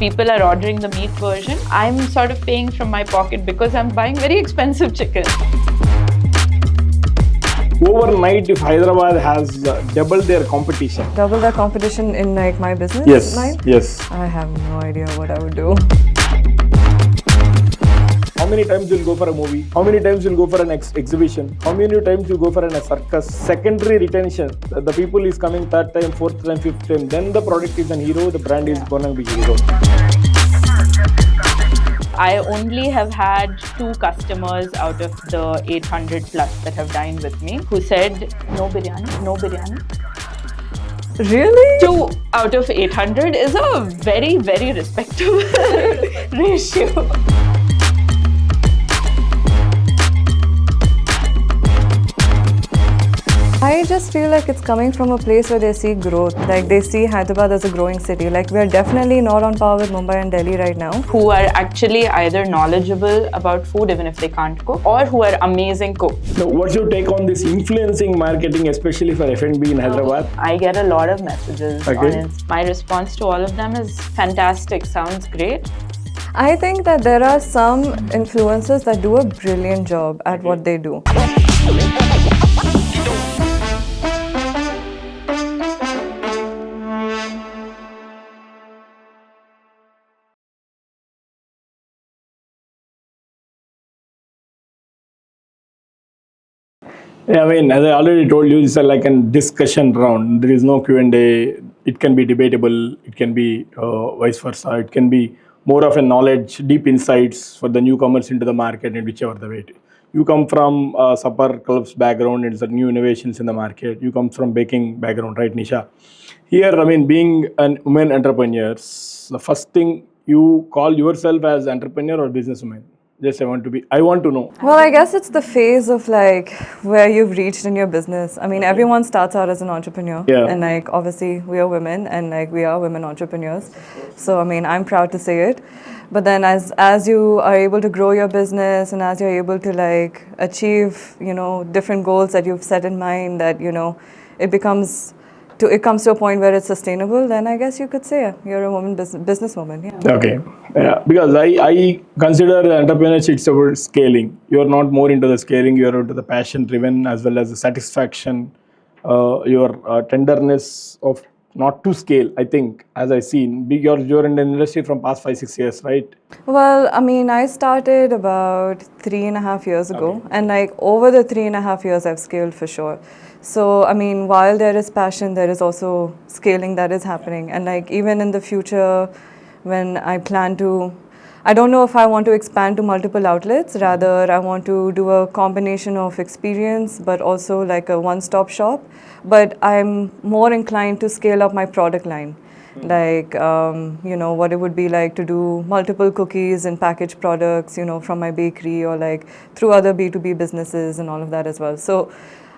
people are ordering the meat version, I'm sort of paying from my pocket because I'm buying very expensive chicken. Overnight, if Hyderabad has doubled their competition. Double the competition in like my business Yes, line? yes. I have no idea what I would do. How many times you'll go for a movie? How many times you'll go for an exhibition? How many times you go for a circus? Secondary retention. The people is coming third time, fourth time, fifth time. Then the product is an hero. The brand is gonna be hero. I only have had 2 customers out of the 800 plus that have dined with me who said, no biryani, no biryani. Really? 2 out of 800 is a very, very respectable ratio. I just feel like it's coming from a place where they see growth. Like they see Hyderabad as a growing city. Like we're definitely not on par with Mumbai and Delhi right now. Who are actually either knowledgeable about food even if they can't cook, or who are amazing cooks. Now, what's your take on this influencing marketing, especially for F&B in Hyderabad? I get a lot of messages on Okay. it. My response to all of them is fantastic, sounds great. I think that there are some influencers that do a brilliant job at what they do. Yeah, I mean, as I already told you, this is like a discussion round. There is no Q&A. It can be debatable. It can be vice versa. It can be more of a knowledge, deep insights for the newcomers into the market in whichever the way. You come from supper clubs background, it's a new innovations in the market. You come from baking background, right, Nisha? Here, I mean, being an woman entrepreneur, the first thing you call yourself as entrepreneur or businesswoman? Just I want to know. Well, I guess it's the phase of like where you've reached in your business. I mean, everyone starts out as an entrepreneur. Yeah. And like obviously we are women and like we are women entrepreneurs. So I mean, I'm proud to say it. But then as you are able to grow your business and as you're able to like achieve, you know, different goals that you've set in mind, that, you know, it comes to a point where it's sustainable, then I guess you could say you're a woman businesswoman. Yeah. Okay. Yeah, because I consider entrepreneurship it's about scaling. You're not more into the scaling, you're into the passion driven as well as the satisfaction, your tenderness of not to scale, I think, as I seen. You're in the industry from past 5-6 years, right? Well, I mean, I started about 3.5 years ago, and like over the 3.5 years, I've scaled for sure. So, I mean, while there is passion, there is also scaling that is happening. And like even in the future, when I plan to, I don't know if I want to expand to multiple outlets. Rather, I want to do a combination of experience, but also like a one-stop shop. But I'm more inclined to scale up my product line. Like, you know, what it would be like to do multiple cookies and packaged products, you know, from my bakery or like through other B2B businesses and all of that as well. So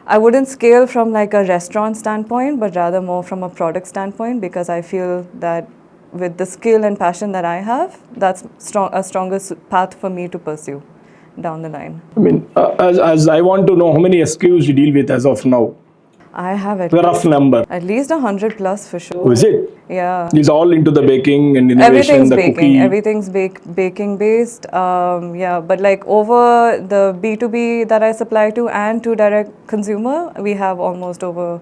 I wouldn't scale from like a restaurant standpoint, but rather more from a product standpoint, because I feel that with the skill and passion that I have, that's a stronger path for me to pursue down the line. I mean, as I want to know how many SKUs you deal with as of now. I have The rough number. at least 100 plus for sure. Is it? Yeah. It's all into the baking and innovation, the cookie. Everything's baking based. Yeah, but like over the B2B that I supply to and to direct consumer, we have almost over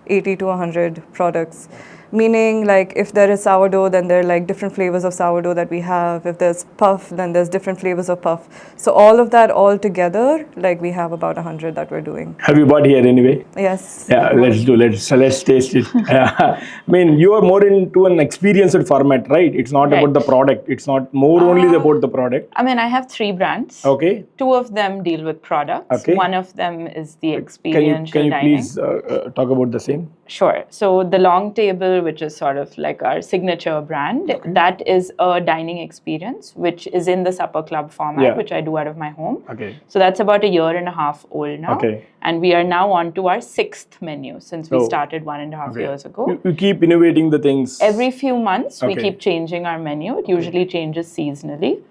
80 to 100 products. Meaning, like, if there is sourdough, then there are like different flavors of sourdough that we have. If there's puff, then there's different flavors of puff. So all of that all together, like we have about 100 that we're doing. Have you bought here anyway? Yes. Yeah, let's taste it. I mean, you are more into an experienced format, right? It's not about the product. It's not more only about the product. I mean, I have 3 brands. Okay. 2 of them deal with products. Okay. One of them is the experiential Can you dining. please talk about the same? Sure. So the long table, which is sort of like our signature brand, that is a dining experience, which is in the supper club format, which I do out of my home. Okay. So that's about 1.5 years old now. Okay. And we are now on to our 6th menu since we started 1.5 years ago. You keep innovating the things. Every few months, we keep changing our menu. It usually changes seasonally.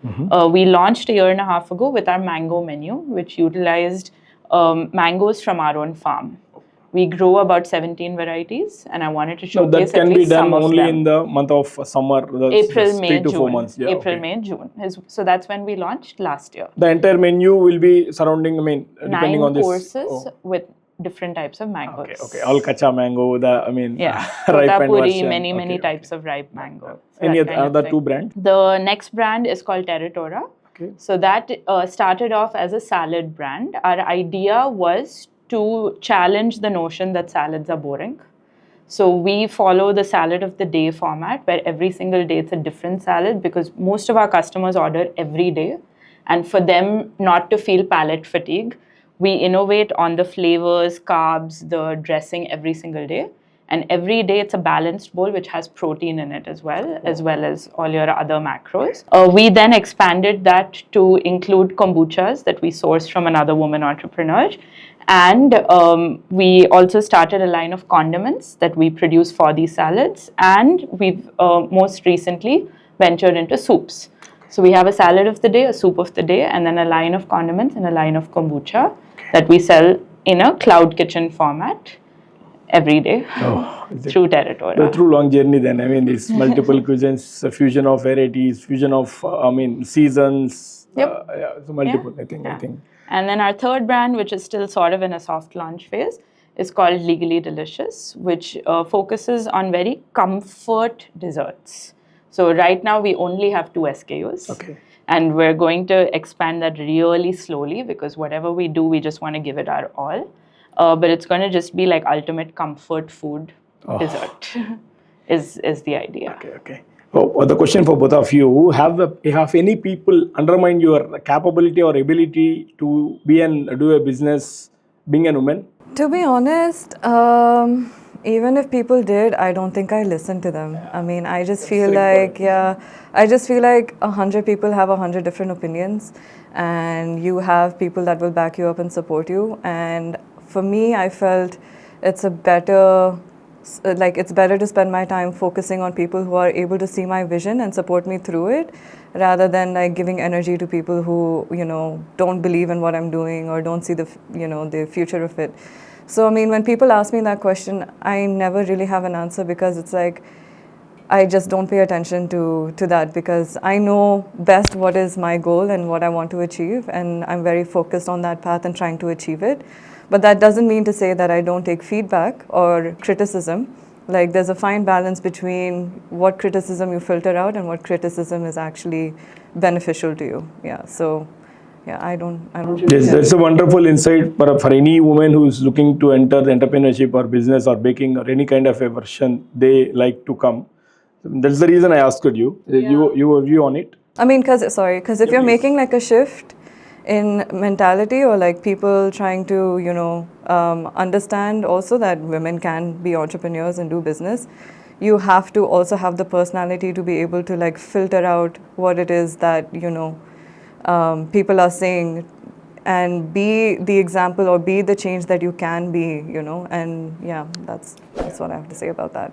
We launched 1.5 years ago with our mango menu, which utilized mangoes from our own farm. We grow about 17 varieties, and I wanted to So showcase that can at be least done some of only them. in the month of summer, April, the May, 3 to 4 June. months. Yeah, April, okay. May, June. So that's when we launched last year. The entire menu will be surrounding, depending 9 on this. courses with different types of mangoes. Okay. All kacha mango, Yeah, ripened totapuri, version. many types of ripe mango. So Any that kind of other thing. 2 brands? The next brand is called Territora. Okay. So that started off as a salad brand. Our idea was to challenge the notion that salads are boring. So we follow the salad of the day format, where every single day it's a different salad, because most of our customers order every day. And for them not to feel palate fatigue, we innovate on the flavors, carbs, the dressing every single day. And every day it's a balanced bowl which has protein in it as well as all your other macros. We then expanded that to include kombuchas that we source from another woman entrepreneur. And we also started a line of condiments that we produce for these salads. And we've most recently ventured into soups. So we have a salad of the day, a soup of the day, and then a line of condiments and a line of kombucha that we sell in a cloud kitchen format every day through Territora. The true long journey then. It's multiple cuisines, a fusion of varieties, fusion of, seasons. Yep. So multiple, I think. And then our third brand, which is still sort of in a soft launch phase, is called Legally Delicious, which focuses on very comfort desserts. So right now we only have 2 SKUs. Okay. And we're going to expand that really slowly, because whatever we do, we just want to give it our all. But it's going to just be like ultimate comfort food dessert is the idea. Okay. Oh, the question for both of you: Have any people undermined your capability or ability to do a business, being a woman? To be honest, even if people did, I don't think I listened to them. I just feel like 100 people have 100 different opinions, and you have people that will back you up and support you. And for me, I felt it's better to spend my time focusing on people who are able to see my vision and support me through it, rather than like giving energy to people who don't believe in what I'm doing or don't see the future of it. So when people ask me that question, I never really have an answer, because it's like I just don't pay attention to that, because I know best what is my goal and what I want to achieve, and I'm very focused on that path and trying to achieve it. But that doesn't mean to say that I don't take feedback or criticism. Like, there's a fine balance between what criticism you filter out and what criticism is actually beneficial to you. I don't. Yes, that's a wonderful insight for any woman who is looking to enter the entrepreneurship or business or baking or any kind of a version they like to come. That's the reason I asked you. Your view on it. Because if you're making like a shift in mentality, or like people trying to understand also that women can be entrepreneurs and do business, you have to also have the personality to be able to like filter out what it is that people are saying, and be the example or be the change that you can be, and that's what I have to say about that.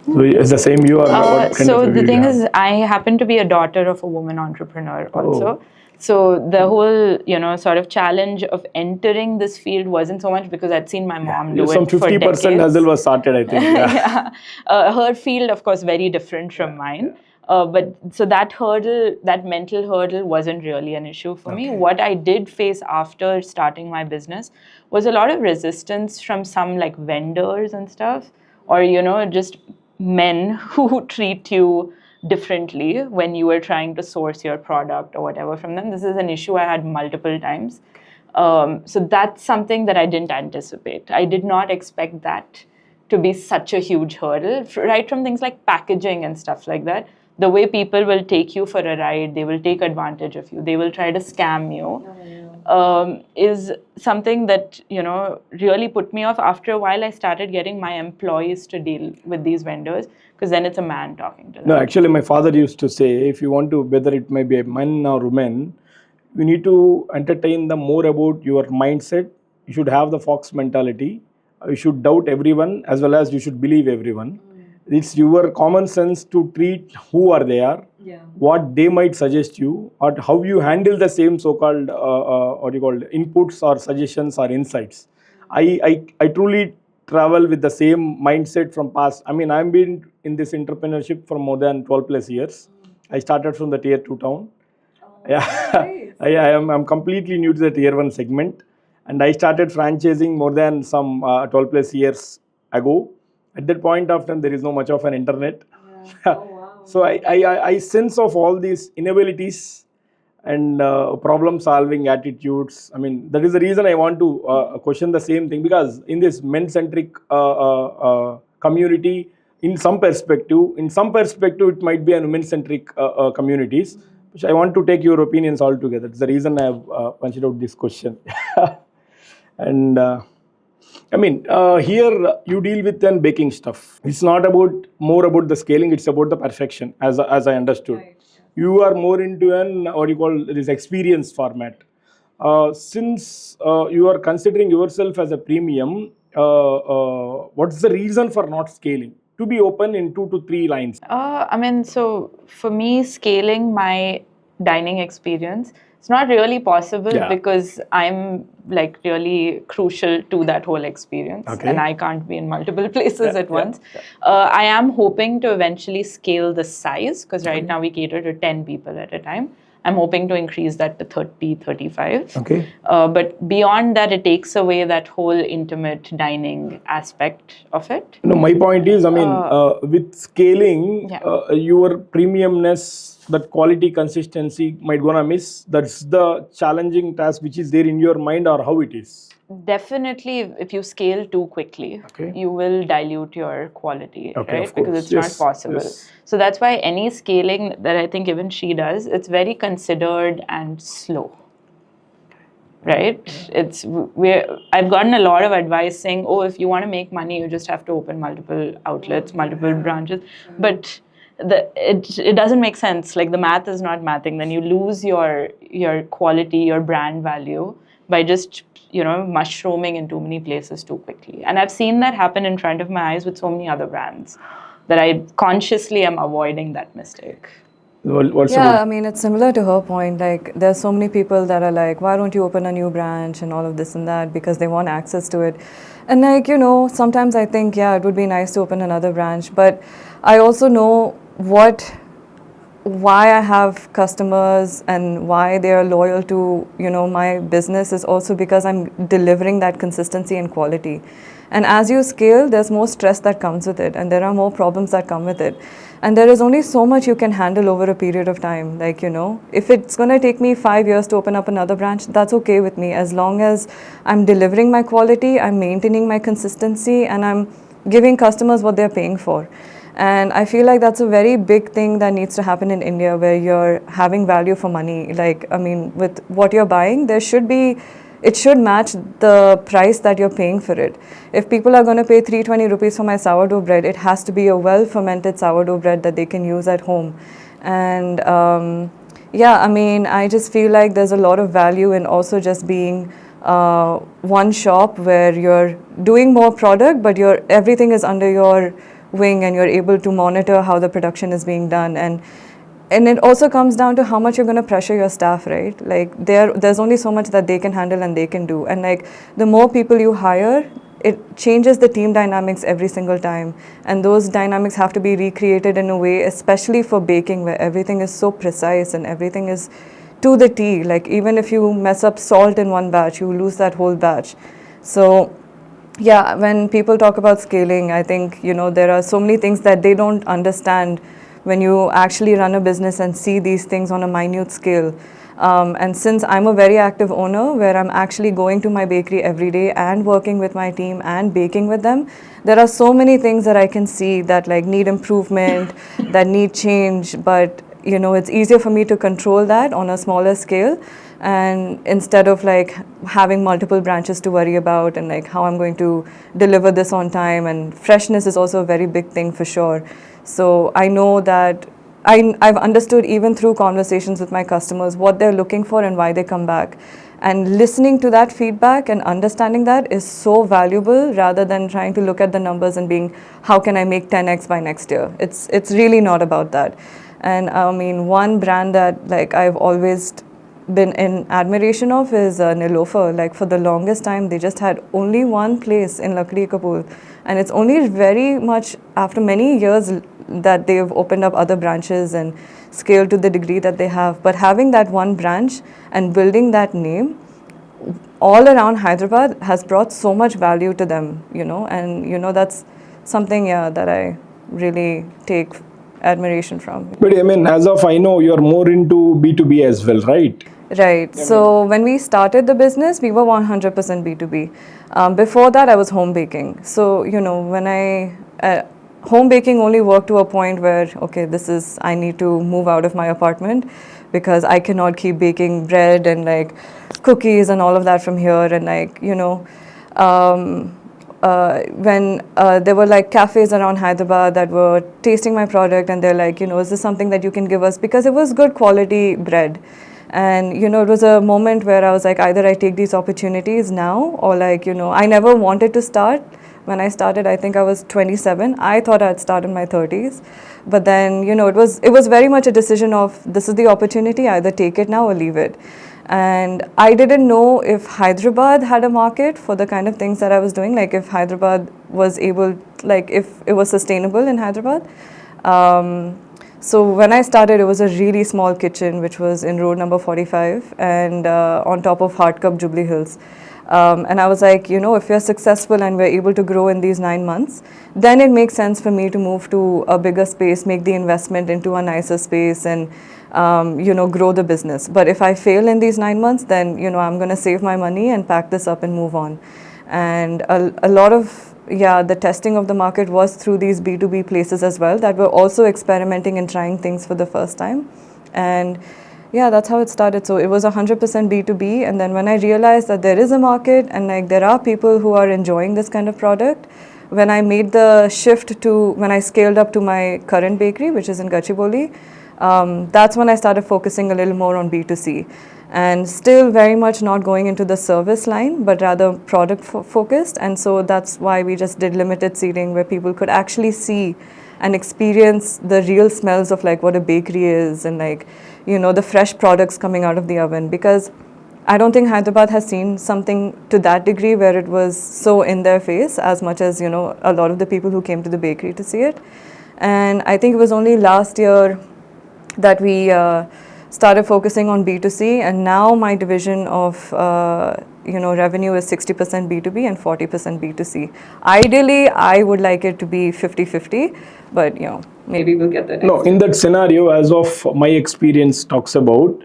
So it's the same you are. So the thing is, I happen to be a daughter of a woman entrepreneur also. So the whole, sort of challenge of entering this field wasn't so much because I'd seen my mom do it for decades. Some 50% hustle was started, I think. Her field, of course, very different from mine. But so that mental hurdle wasn't really an issue for me. What I did face after starting my business was a lot of resistance from some like vendors and stuff, or, just men who treat you differently when you were trying to source your product or whatever from them. This is an issue I had multiple times. So that's something that I didn't anticipate. I did not expect that to be such a huge hurdle, right from things like packaging and stuff like that. The way people will take you for a ride, they will take advantage of you, they will try to scam you, is something that, really put me off. After a while, I started getting my employees to deal with these vendors, because then it's a man talking to them. No, actually, my father used to say, if you want to, whether it may be a man or woman, you need to entertain them more about your mindset. You should have the fox mentality. You should doubt everyone as well as you should believe everyone. It's your common sense to treat who are they are, what they might suggest you, or how you handle the same so-called inputs or suggestions or insights. I truly travel with the same mindset from past. I mean, I've been in this entrepreneurship for more than 12 plus years. I started from the tier 2 town. Yeah, nice. I'm completely new to the tier 1 segment, and I started franchising more than some 12 plus years ago. At that point of time, there is no much of an internet. Yeah. Oh, wow. So I sense of all these inabilities and problem solving attitudes. I mean, that is the reason I want to question the same thing, because in this men centric community, in some perspective it might be a women centric communities, which I want to take your opinions all together. It's the reason I have punched out this question. And I mean, here you deal with then baking stuff. It's not about more about the scaling; it's about the perfection, as I understood. Right. You are more into an what you call this experience format. Since you are considering yourself as a premium, what's the reason for not scaling? To be open in 2 to 3 lines. I mean, so for me, scaling my dining experience, it's not really possible Yeah. because I'm like really crucial to that whole experience, Okay. and I can't be in multiple places at yeah, once. I am hoping to eventually scale the size, because right now we cater to 10 people at a time. I'm hoping to increase that to 30, 35. Okay. But beyond that, it takes away that whole intimate dining aspect of it. No, my point is, I mean, with scaling, Yeah. your premiumness, that quality consistency might gonna miss. That's the challenging task which is there in your mind, or how it is. Definitely, if you scale too quickly, Okay. you will dilute your quality, Okay, right? of Because course. it's Yes, not possible. yes. So that's why any scaling that I think even she does, it's very considered and slow, right? I've gotten a lot of advice saying, oh, if you want to make money, you just have to open multiple outlets, multiple branches. But it doesn't make sense. Like the math is not mathing. Then you lose your quality, your brand value by just mushrooming in too many places too quickly. And I've seen that happen in front of my eyes with so many other brands that I consciously am avoiding that mistake. What's Yeah, about? I mean, it's similar to her point. Like, there's so many people that are like, why don't you open a new branch and all of this and that, because they want access to it. And like, sometimes I think, yeah, it would be nice to open another branch, but I also know why I have customers and why they are loyal to, my business is also because I'm delivering that consistency and quality. And as you scale, there's more stress that comes with it, and there are more problems that come with it. And there is only so much you can handle over a period of time. Like, if it's going to take me 5 years to open up another branch, that's okay with me. As long as I'm delivering my quality, I'm maintaining my consistency, and I'm giving customers what they're paying for. And I feel like that's a very big thing that needs to happen in India, where you're having value for money. Like, I mean, with what you're buying, it should match the price that you're paying for it. If people are going to pay 320 rupees for my sourdough bread, it has to be a well-fermented sourdough bread that they can use at home. And yeah, I mean, I just feel like there's a lot of value in also just being one shop where you're doing more product, but everything is under your wing, and you're able to monitor how the production is being done. And it also comes down to how much you're going to pressure your staff, right? Like, there's only so much that they can handle and they can do. And like, the more people you hire, it changes the team dynamics every single time. And those dynamics have to be recreated in a way, especially for baking, where everything is so precise and everything is to the T. Like, even if you mess up salt in one batch, you lose that whole batch. So yeah, when people talk about scaling, I think, there are so many things that they don't understand when you actually run a business and see these things on a minute scale. And since I'm a very active owner, where I'm actually going to my bakery every day and working with my team and baking with them, there are so many things that I can see that like need improvement, that need change, but it's easier for me to control that on a smaller scale, and instead of like having multiple branches to worry about, and like how I'm going to deliver this on time. And freshness is also a very big thing for sure. So I know that I've understood, even through conversations with my customers, what they're looking for and why they come back. And listening to that feedback and understanding that is so valuable, rather than trying to look at the numbers and being, how can I make 10x by next year? It's really not about that. And I mean, one brand that like I've always been in admiration of is Nilofer. Like for the longest time, they just had only one place in Lakdi Kapoor, and it's only very much after many years that they've opened up other branches and scaled to the degree that they have. But having that one branch and building that name all around Hyderabad has brought so much value to them, and that's something, that I really take admiration from. But I mean, as of I know, you're more into B2B as well, right? Right. So when we started the business, we were 100% B2B. Before that, I was home baking. So, when home baking only worked to a point where, okay, I need to move out of my apartment because I cannot keep baking bread and like cookies and all of that from here. And like, when there were like cafes around Hyderabad that were tasting my product and they're like, is this something that you can give us? Because it was good quality bread. And, it was a moment where I was like, either I take these opportunities now or like, I never wanted to start. When I started, I think I was 27. I thought I'd start in my 30s. But then, it was very much a decision of this is the opportunity, either take it now or leave it. And I didn't know if Hyderabad had a market for the kind of things that I was doing, like if Hyderabad was able, like if it was sustainable in Hyderabad. So when I started, it was a really small kitchen, which was in road number 45 and on top of Hard Cup, Jubilee Hills. And I was like, if we're successful and we're able to grow in these 9 months, then it makes sense for me to move to a bigger space, make the investment into a nicer space and, grow the business. But if I fail in these 9 months, then, I'm going to save my money and pack this up and move on. And a lot of, the testing of the market was through these B2B places as well that were also experimenting and trying things for the first time. And that's how it started. So it was 100% B2B. And then when I realized that there is a market and like there are people who are enjoying this kind of product, when I made the shift when I scaled up to my current bakery, which is in Gachibowli, that's when I started focusing a little more on B2C. And still very much not going into the service line, but rather product focused. And so that's why we just did limited seating where people could actually see and experience the real smells of like what a bakery is and like, the fresh products coming out of the oven. Because I don't think Hyderabad has seen something to that degree where it was so in their face as much as, a lot of the people who came to the bakery to see it. And I think it was only last year that we started focusing on B2C, and now my division of revenue is 60% B2B and 40% B2C. Ideally, I would like it to be 50-50, but maybe we'll get there. No, in that scenario, as of my experience talks about,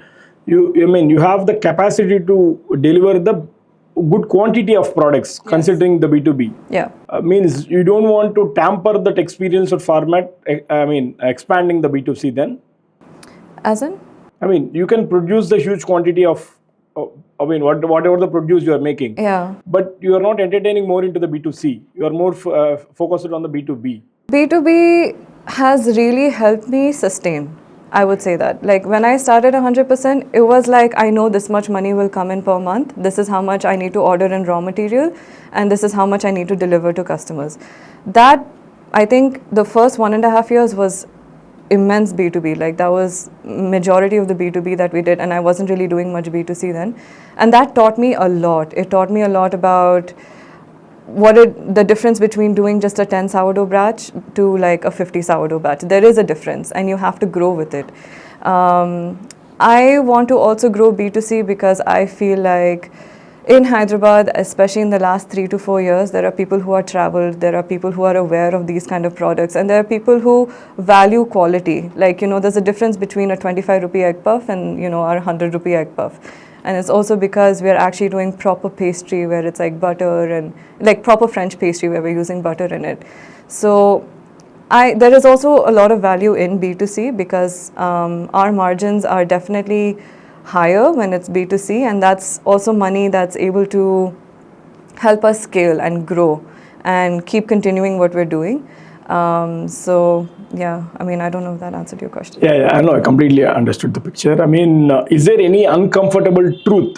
you have the capacity to deliver the good quantity of products, yes, considering the B2B. Yeah. Means you don't want to tamper that experience or format, expanding the B2C then? As in? You can produce the huge quantity of, whatever the produce you are making. Yeah. But you are not entertaining more into the B2C. You are more focused on the B2B. B2B has really helped me sustain. I would say that. Like when I started 100%, it was like, I know this much money will come in per month. This is how much I need to order in raw material. And this is how much I need to deliver to customers. That, I think the first 1.5 years was immense B2B. Like that was majority of the B2B that we did. And I wasn't really doing much B2C then. And that taught me a lot. It taught me a lot about the difference between doing just a 10 sourdough batch to like a 50 sourdough batch. There is a difference and you have to grow with it. I want to also grow B2C because I feel like in Hyderabad, especially in the last 3 to 4 years, there are people who are traveled, there are people who are aware of these kind of products, and there are people who value quality. Like, there's a difference between a 25 rupee egg puff and, our 100 rupee egg puff. And it's also because we're actually doing proper pastry where it's like butter and like proper French pastry where we're using butter in it. So there is also a lot of value in B2C because our margins are definitely higher when it's B2C, and that's also money that's able to help us scale and grow and keep continuing what we're doing. So yeah, I don't know if that answered your question. Yeah, I know. I completely understood the picture. Is there any uncomfortable truth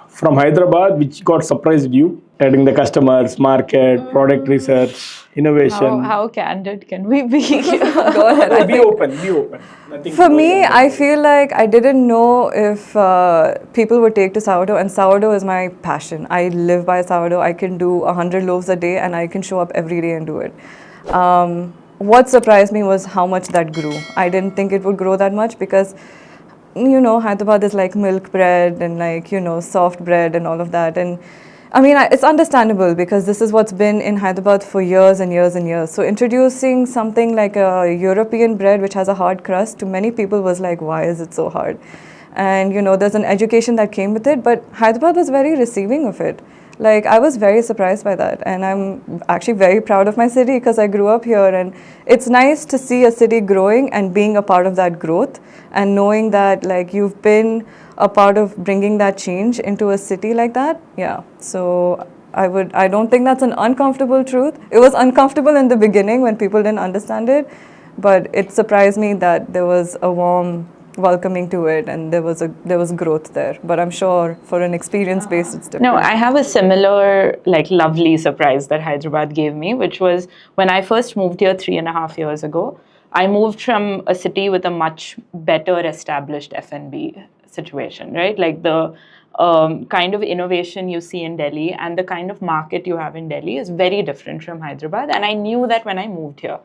from Hyderabad which got surprised you? adding the customers, market, product research, innovation. How candid can we be? Go ahead. I Be think open, be open. Nothing for to worry me, about. I feel like I didn't know if people would take to sourdough, and sourdough is my passion. I live by sourdough. I can do 100 loaves a day, and I can show up every day and do it. What surprised me was how much that grew. I didn't think it would grow that much because, you know, Hyderabad is like milk bread and like, you know, soft bread and all of that. And I mean, it's understandable because this is what's been in Hyderabad for years and years and years. So introducing something like a European bread which has a hard crust to many people was like, why is it so hard? And you know, there's an education that came with it, but Hyderabad was very receiving of it. Like, I was very surprised by that, and I'm actually very proud of my city because I grew up here, and it's nice to see a city growing and being a part of that growth and knowing that like you've been a part of bringing that change into a city like that. Yeah, so I don't think that's an uncomfortable truth. It was uncomfortable in the beginning when people didn't understand it, but it surprised me that there was a warm welcoming to it and there was growth there. But I'm sure for an experience base it's different. No, I have a similar, like, lovely surprise that Hyderabad gave me, which was when I first moved here 3.5 years ago. I moved from a city with a much better established F&B situation, right? Like the kind of innovation you see in Delhi and the kind of market you have in Delhi is very different from Hyderabad. And I knew that when I moved here.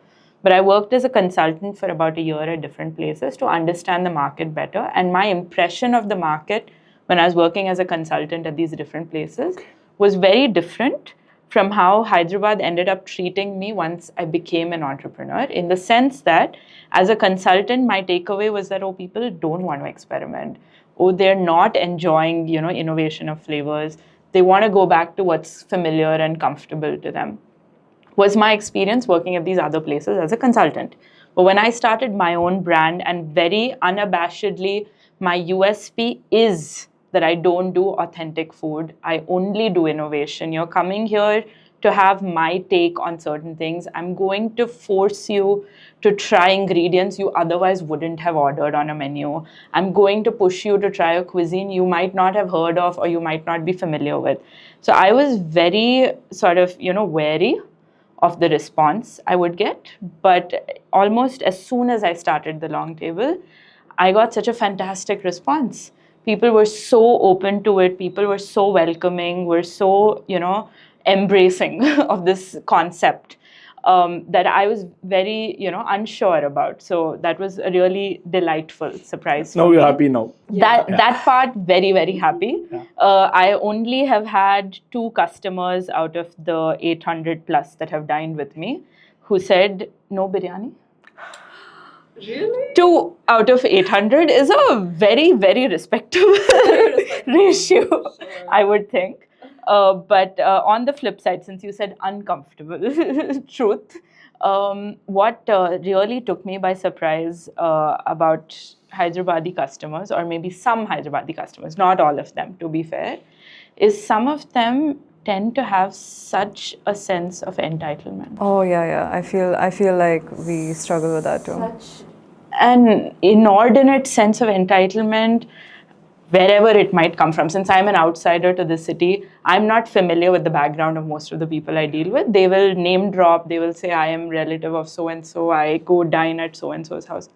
But I worked as a consultant for about a year at different places to understand the market better. And my impression of the market when I was working as a consultant at these different places was very different from how Hyderabad ended up treating me once I became an entrepreneur, in the sense that as a consultant, my takeaway was that, oh, people don't want to experiment. Oh, they're not enjoying, you know, innovation of flavors. They want to go back to what's familiar and comfortable to them. Was my experience working at these other places as a consultant. But when I started my own brand, and very unabashedly, my USP is that I don't do authentic food. I only do innovation. You're coming here to have my take on certain things. I'm going to force you to try ingredients you otherwise wouldn't have ordered on a menu. I'm going to push you to try a cuisine you might not have heard of or you might not be familiar with. So I was very sort of, you know, wary of the response I would get. But almost as soon as I started the long table, I got such a fantastic response. People were so open to it. People were so welcoming, were so, you know, embracing of this concept that I was very, you know, unsure about. So that was a really delightful surprise. Now for you're me. happy now. That part, very, very happy. I only have had 2 customers out of the 800 plus that have dined with me who said, no biryani. Really? 2 out of 800 is a very, very respectable ratio, sure. I would think. But on the flip side, since you said uncomfortable truth, what really took me by surprise about Hyderabadi customers, or maybe some Hyderabadi customers, not all of them to be fair, is some of them tend to have such a sense of entitlement. Oh yeah. I feel like we struggle with that too. Such an inordinate sense of entitlement, wherever it might come from. Since I'm an outsider to this city, I'm not familiar with the background of most of the people I deal with. They will name drop, they will say, I am relative of so-and-so, I go dine at so-and-so's house.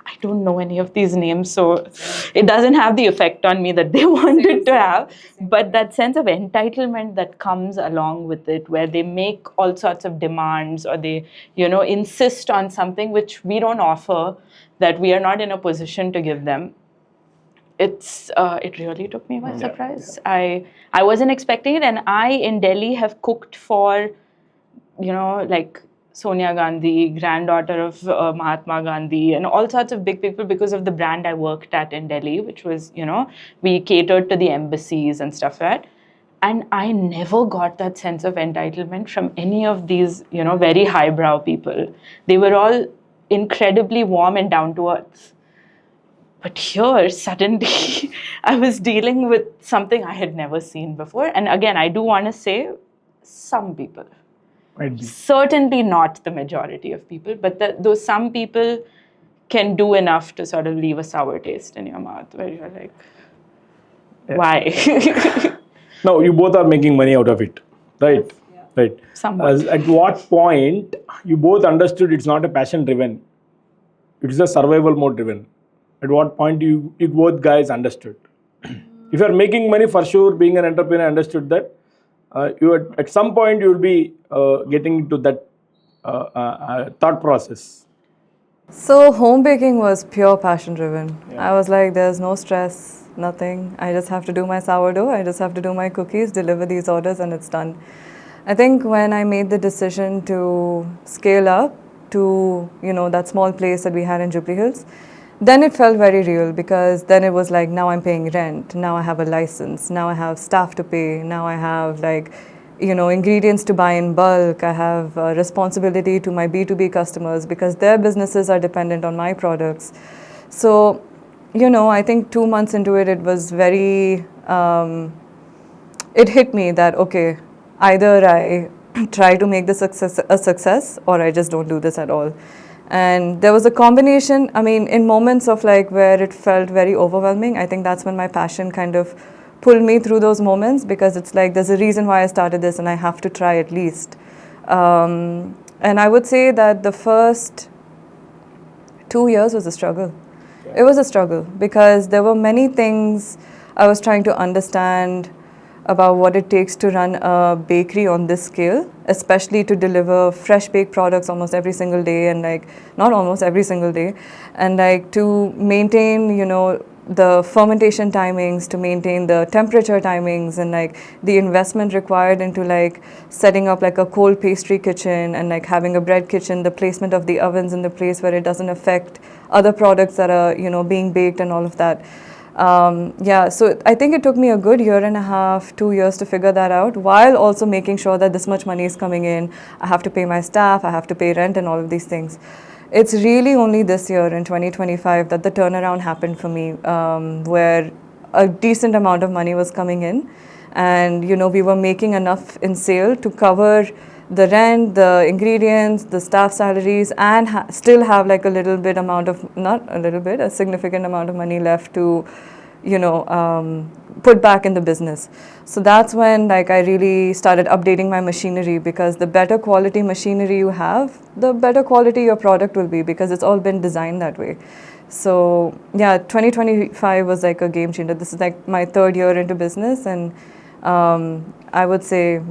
I don't know any of these names, so it doesn't have the effect on me that they wanted to have. But that sense of entitlement that comes along with it, where they make all sorts of demands, or they, you know, insist on something which we don't offer, that we are not in a position to give them. It really took me by surprise. I wasn't expecting it, and I in Delhi have cooked for, you know, like Sonia Gandhi, granddaughter of Mahatma Gandhi, and all sorts of big people because of the brand I worked at in Delhi, which was, you know, we catered to the embassies and stuff like that. And I never got that sense of entitlement from any of these, you know, very highbrow people. They were all incredibly warm and down to earth. But here, suddenly, I was dealing with something I had never seen before. And again, I do want to say some people. Certainly not the majority of people, but those some people can do enough to sort of leave a sour taste in your mouth, where you're like, why? No, you both are making money out of it. Right. Right. Somewhat. At what point you both understood it's not a passion driven, it's a survival mode driven? At what point you both guys understood? If you are making money, for sure, being an entrepreneur, understood that at some point you will be getting into that thought process. So home baking was pure passion driven. I was like, there's no stress, nothing. I just have to do my sourdough, I just have to do my cookies, deliver these orders, and it's done. I think when I made the decision to scale up to, that small place that we had in Jubilee Hills, then it felt very real, because then it was like, now I'm paying rent, now I have a license, now I have staff to pay, now I have ingredients to buy in bulk, I have a responsibility to my B2B customers because their businesses are dependent on my products. So, I think 2 months into it, it was very, it hit me that, okay, either I try to make this a success or I just don't do this at all. And there was a combination, in moments of where it felt very overwhelming, I think that's when my passion kind of pulled me through those moments, because it's like, there's a reason why I started this and I have to try at least. And I would say that the first 2 years was a struggle. It was a struggle because there were many things I was trying to understand about what it takes to run a bakery on this scale, especially to deliver fresh baked products almost every single day, and not almost every single day, and to maintain, the fermentation timings, to maintain the temperature timings, and the investment required into setting up a cold pastry kitchen, and having a bread kitchen, the placement of the ovens in the place where it doesn't affect other products that are being baked, and all of that. So I think it took me a good 1.5 years, 2 years to figure that out, while also making sure that this much money is coming in. I have to pay my staff, I have to pay rent, and all of these things. It's really only this year in 2025 that the turnaround happened for me, where a decent amount of money was coming in, and we were making enough in sale to cover the rent, the ingredients, the staff salaries, and still have a little bit amount of, not a little bit, a significant amount of money left to, put back in the business. So that's when I really started updating my machinery, because the better quality machinery you have, the better quality your product will be, because it's all been designed that way. So 2025 was a game changer. This is my 3rd year into business, and I would say,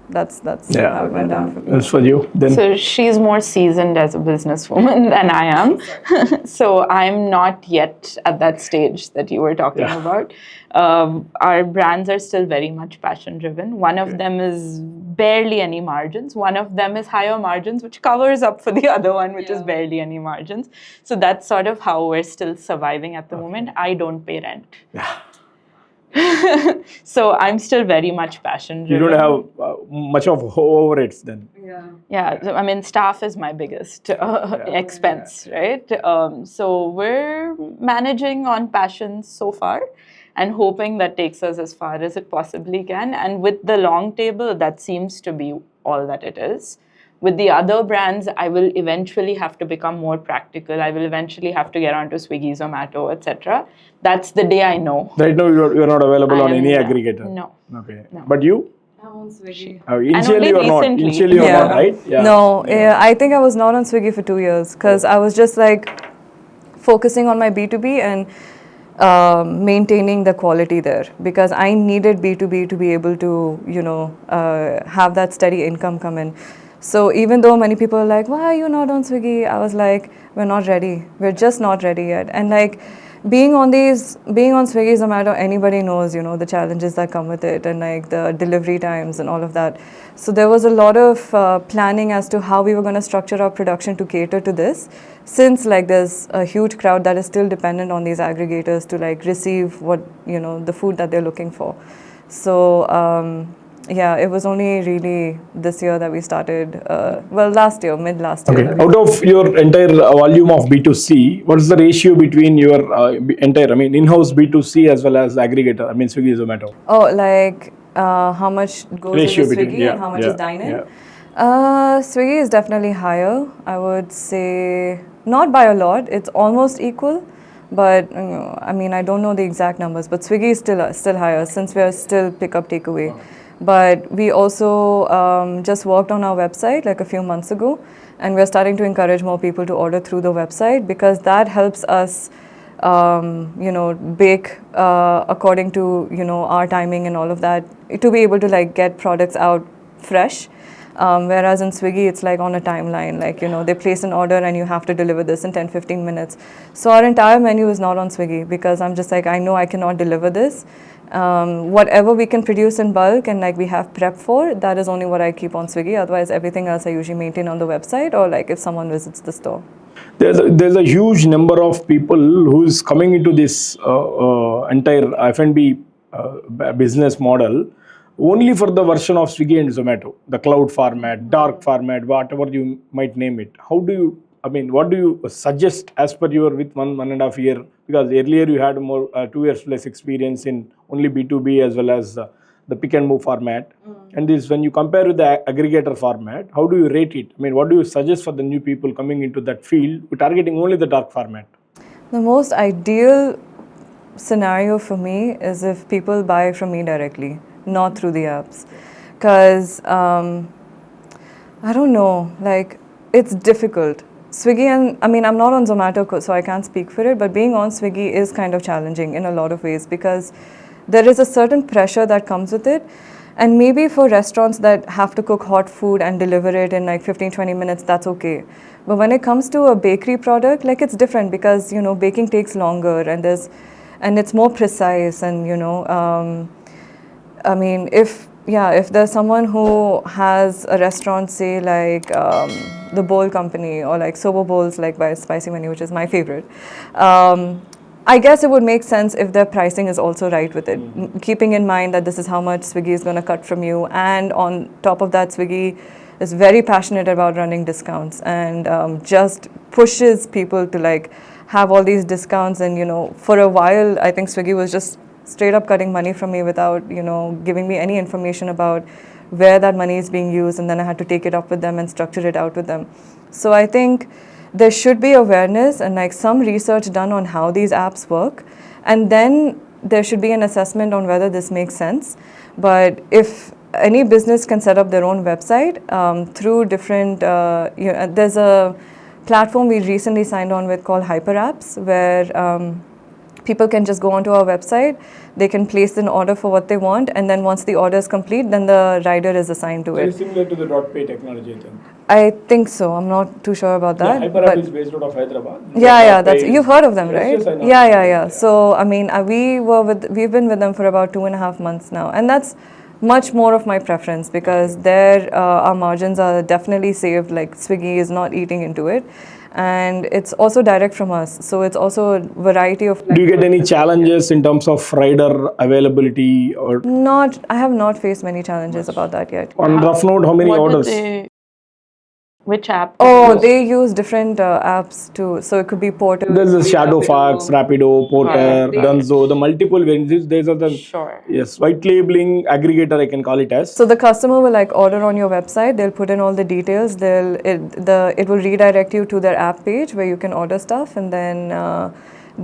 that's how it went down for me. As for you, then. So she's more seasoned as a businesswoman than I am. So I'm not yet at that stage that you were talking about. Our brands are still very much passion driven. One of them is barely any margins. One of them is higher margins, which covers up for the other one, which is barely any margins. So that's sort of how we're still surviving at the moment. I don't pay rent. So I'm still very much passion driven. You don't have much of overheads then. Yeah. So, staff is my biggest expense, right? So we're managing on passion so far, and hoping that takes us as far as it possibly can. And with the long table, that seems to be all that it is. With the other brands, I will eventually have to become more practical. I will eventually have to get onto Swiggy, Zomato, etc. That's the day I know. Right now, you're not available on any aggregator. No. Okay. No. But you? I'm on Swiggy. Initially or not? recently. Initially you're not, right? No, I think I was not on Swiggy for 2 years, because I was just focusing on my B2B and maintaining the quality there, because I needed B2B to be able to, have that steady income come in. So even though many people are like, why are you not on Swiggy? I was like, we're not ready. We're just not ready yet. And being on Swiggy, Zomato, anybody knows, the challenges that come with it, and the delivery times and all of that. So there was a lot of planning as to how we were going to structure our production to cater to this, since there's a huge crowd that is still dependent on these aggregators to receive what, the food that they're looking for. So it was only really this year that we started, last year, mid last year. Okay. Out of your entire volume of B2C, what is the ratio between your entire, in-house B2C as well as aggregator, Swiggy, Zomato? Oh, how much goes Ratio into Swiggy between, and how much is dine-in? Yeah. Swiggy is definitely higher. I would say not by a lot. It's almost equal, but I don't know the exact numbers. But Swiggy is still higher, since we are still pick up takeaway. But we also just worked on our website like a few months ago, and we're starting to encourage more people to order through the website because that helps us, bake according to our timing and all of that, to be able to like get products out fresh. Whereas in Swiggy, it's like on a timeline, like, they place an order and you have to deliver this in 10-15 minutes. So our entire menu is not on Swiggy because I'm just like, I know I cannot deliver this. Whatever we can produce in bulk and like we have prep for, that is only what I keep on Swiggy. Otherwise, everything else I usually maintain on the website or like if someone visits the store. There's a huge number of people who's coming into this entire F&B business model only for the version of Swiggy and Zomato, the cloud format, dark format, whatever you might name it. What do you suggest as per your with one and a half year? Because earlier you had more 2 years plus experience in only B2B as well as the pick and move format. And this, when you compare with the aggregator format, how do you rate it? What do you suggest for the new people coming into that field targeting only the dark format? The most ideal scenario for me is if people buy from me directly, not through the apps. Because, I don't know, like, it's difficult. Swiggy and, I'm not on Zomato, so I can't speak for it, but being on Swiggy is kind of challenging in a lot of ways because there is a certain pressure that comes with it. And maybe for restaurants that have to cook hot food and deliver it in like 15-20 minutes, that's okay. But when it comes to a bakery product, like it's different because, baking takes longer and it's more precise and, if there's someone who has a restaurant, say like the Bowl Company or like Soba Bowls, like by Spicy Menu, which is my favorite, I guess it would make sense if their pricing is also right with it, keeping in mind that this is how much Swiggy is going to cut from you. And on top of that, Swiggy is very passionate about running discounts and just pushes people to like have all these discounts. And, for a while, I think Swiggy was just straight up cutting money from me without, giving me any information about where that money is being used. And then I had to take it up with them and structure it out with them. So I think there should be awareness and like some research done on how these apps work. And then there should be an assessment on whether this makes sense. But if any business can set up their own website through different, there's a platform we recently signed on with called Hyper Apps, where people can just go onto our website, they can place an order for what they want, and then once the order is complete, then the rider is assigned to it. Very similar to the .pay technology, I think. I think so. I'm not too sure about that. Yeah, Hyper App is based out of Hyderabad. That's you've heard of them, right? Yes, I know. Yeah. So we've been with them for about 2.5 months now, and that's much more of my preference because there our margins are definitely saved. Like Swiggy is not eating into it. And it's also direct from us, so it's also a variety of. Do you get any challenges in terms of rider availability or? Not, I have not faced many challenges about that yet. On rough note, how many orders? Which app? Oh, they use different apps too. So it could be Porter. There's a Shadowfax, Rapido, Porter, Dunzo, the multiple variants. These are the white labeling aggregator, I can call it as. So the customer will like order on your website. They'll put in all the details. It will redirect you to their app page where you can order stuff, and then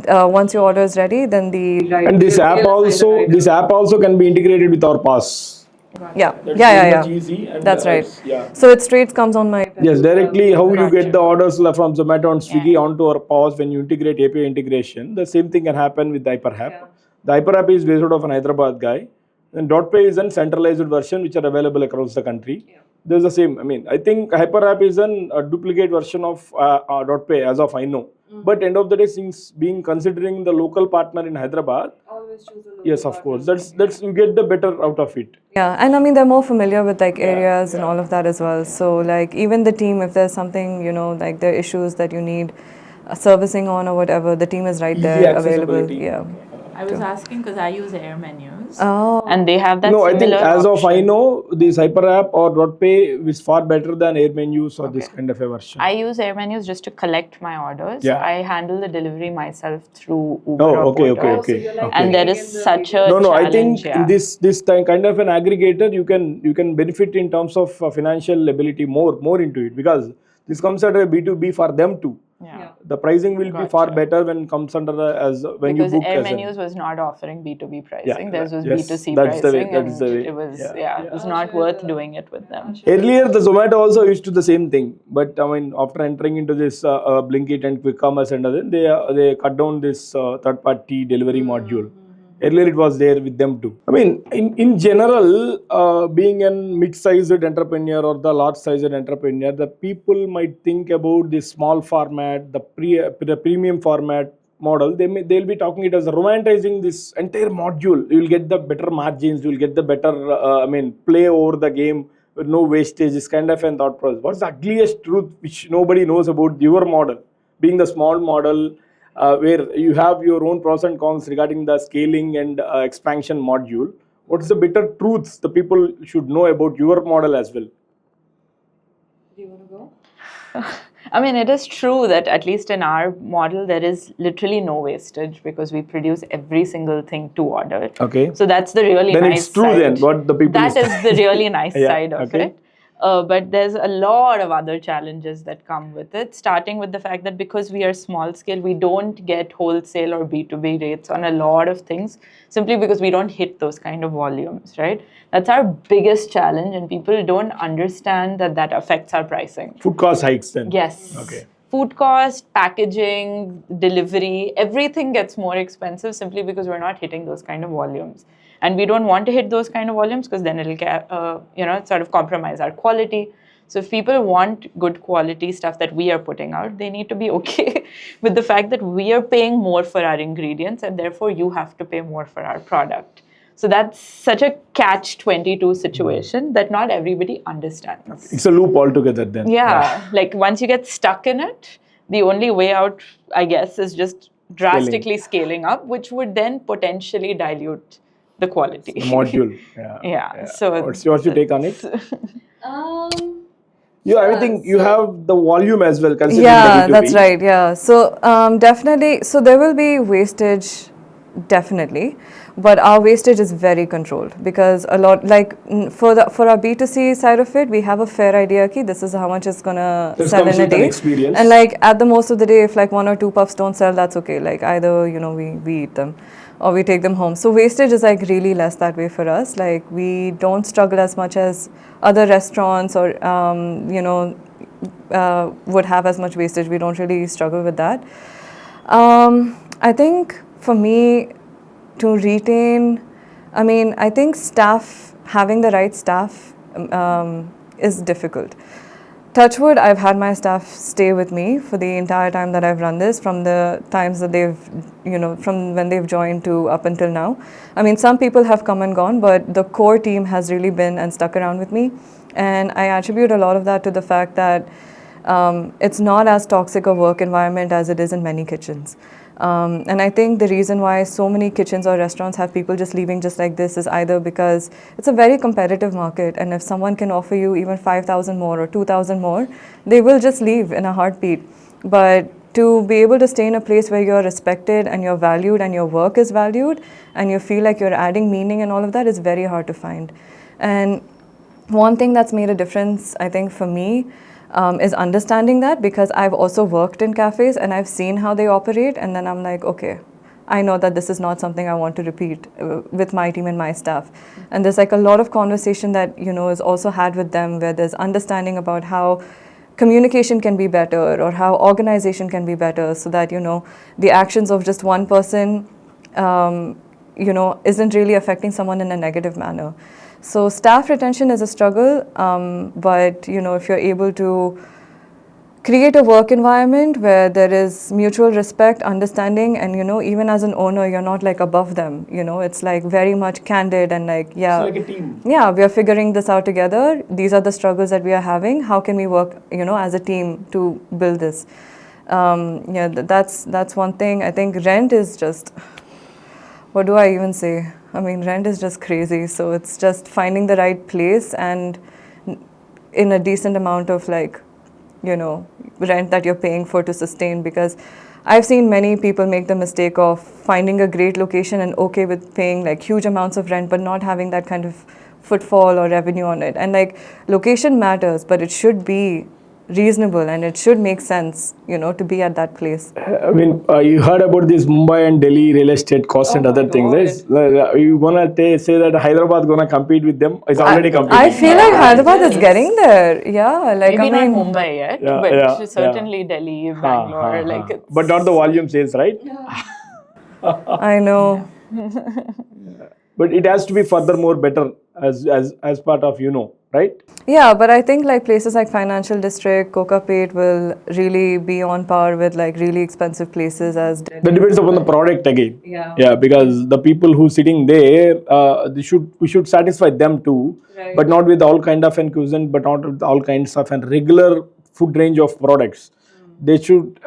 once your order is ready, then this app also can be integrated with our pass. Yeah. Easy and that's right. So it straight comes on my. Yes, directly how you get the orders from Zomato and Swiggy onto our POS when you integrate API integration. The same thing can happen with the Hyper App. The Hyper App is based out of an Hyderabad guy, and .pay is a centralized version which are available across the country. There's the same. I think Hyper App is a duplicate version of .pay as of I know. But end of the day, since being considering the local partner in Hyderabad, always choose the local yes, of course. That's you get the better out of it. Yeah, and they're more familiar with like areas and all of that as well. So like even the team, if there's something like there are issues that you need servicing on or whatever, the team is right there available. Yeah. I was asking because I use Air Menus. Oh. And they have that No, I think as option. of I know, this Hyper App or .pay is far better than Air Menus or this kind of a version. I use Air Menus just to collect my orders. Yeah. I handle the delivery myself through Uber Oh, or okay. Porter. And there is such a challenge. I think this kind of an aggregator you can benefit in terms of financial ability more into it because this comes at a B2B for them too. Yeah. the pricing will be far better when it comes under as when because you book Air as Menus was not offering B2B pricing. Yeah, Theirs was yes, B2C that's the way, pricing, that's the and way. it was Yeah, it was not worth doing it with them. Earlier, the Zomato also used to the same thing, but I mean, after entering into this Blinkit and quick commerce and other, they cut down this third-party delivery module. Earlier, it was there with them too. I mean, in general, being a mid-sized entrepreneur or the large-sized entrepreneur, the people might think about the small format, the premium format model. They'll be talking it as romanticizing this entire module. You will get the better margins. You will get the better play over the game with no wastage. Is kind of an thought process. What's the ugliest truth which nobody knows about your model, being the small model, where you have your own pros and cons regarding the scaling and expansion module? What is the bitter truths the people should know about your model as well? Do you want to go? I mean, it is true that at least in our model, there is literally no wastage because we produce every single thing to order. Okay. So that's the really Then nice it's true side. then, what the people That is the really nice Yeah, side of okay. it. But there's a lot of other challenges that come with it, starting with the fact that because we are small scale, we don't get wholesale or B2B rates on a lot of things simply because we don't hit those kind of volumes, right? That's our biggest challenge, and people don't understand that that affects our pricing. Food cost hikes then. Yes. Okay. Food cost, packaging, delivery, everything gets more expensive simply because we're not hitting those kind of volumes. And we don't want to hit those kind of volumes because then it'll sort of compromise our quality. So if people want good quality stuff that we are putting out, they need to be okay with the fact that we are paying more for our ingredients and therefore you have to pay more for our product. So that's such a catch-22 situation that not everybody understands. It's a loop altogether then. Yeah, like once you get stuck in it, the only way out, I guess, is just drastically scaling up, which would then potentially dilute the quality. The module. Yeah. So what's your take on it? I think you have the volume as well. Considering Yeah, the B2B. that's right. Yeah. So definitely, so there will be wastage, definitely, but our wastage is very controlled because a lot, like for our B2C side of it, we have a fair idea ki this is how much it's gonna This sell comes in a with an day. experience. And like at the most of the day, if like 1 or 2 puffs don't sell, that's okay. Like either we eat them or we take them home. So wastage is like really less that way for us. Like we don't struggle as much as other restaurants or would have as much wastage. We don't really struggle with that. I think for me to retain, I think having the right staff is difficult. Touchwood, I've had my staff stay with me for the entire time that I've run this, from the times that from when they've joined to up until now. Some people have come and gone, but the core team has really been and stuck around with me. And I attribute a lot of that to the fact that it's not as toxic a work environment as it is in many kitchens. And I think the reason why so many kitchens or restaurants have people just leaving just like this is either because it's a very competitive market, and if someone can offer you even 5,000 more or 2,000 more, they will just leave in a heartbeat. But to be able to stay in a place where you're respected and you're valued and your work is valued and you feel like you're adding meaning and all of that is very hard to find. And one thing that's made a difference, I think, for me, is understanding that, because I've also worked in cafes and I've seen how they operate, and then I'm like, okay, I know that this is not something I want to repeat with my team and my staff. And there's like a lot of conversation that is also had with them, where there's understanding about how communication can be better or how organization can be better, so that the actions of just one person isn't really affecting someone in a negative manner. So staff retention is a struggle, but if you're able to create a work environment where there is mutual respect, understanding, and even as an owner, you're not like above them. It's like very much candid and like, yeah, it's like a team. Yeah, we are figuring this out together. These are the struggles that we are having. How can we work, as a team to build this? That's one thing. I think rent is just, what do I even say? Rent is just crazy. So it's just finding the right place and in a decent amount of rent that you're paying for to sustain. Because I've seen many people make the mistake of finding a great location and okay with paying like huge amounts of rent, but not having that kind of footfall or revenue on it. And like location matters, but it should be reasonable and it should make sense, you know, to be at that place. I mean, you heard about this Mumbai and Delhi real estate cost and other things. Right? You gonna say that Hyderabad gonna compete with them? It's already competing. I feel like Hyderabad is getting there. Yeah, like Maybe I mean, not Mumbai yet, Yeah, but yeah, certainly Delhi, Bangalore, like it's... but not the volume sales, right? I know. But it has to be furthermore better as part of right? Yeah, but I think like places like Financial District, Kokapet will really be on par with like really expensive places as Delhi. That depends upon the product again. Yeah. Because the people who sitting there, we should satisfy them too, Right. but not with all kind of an cuisine, but not with all kinds of an regular food range of products. They should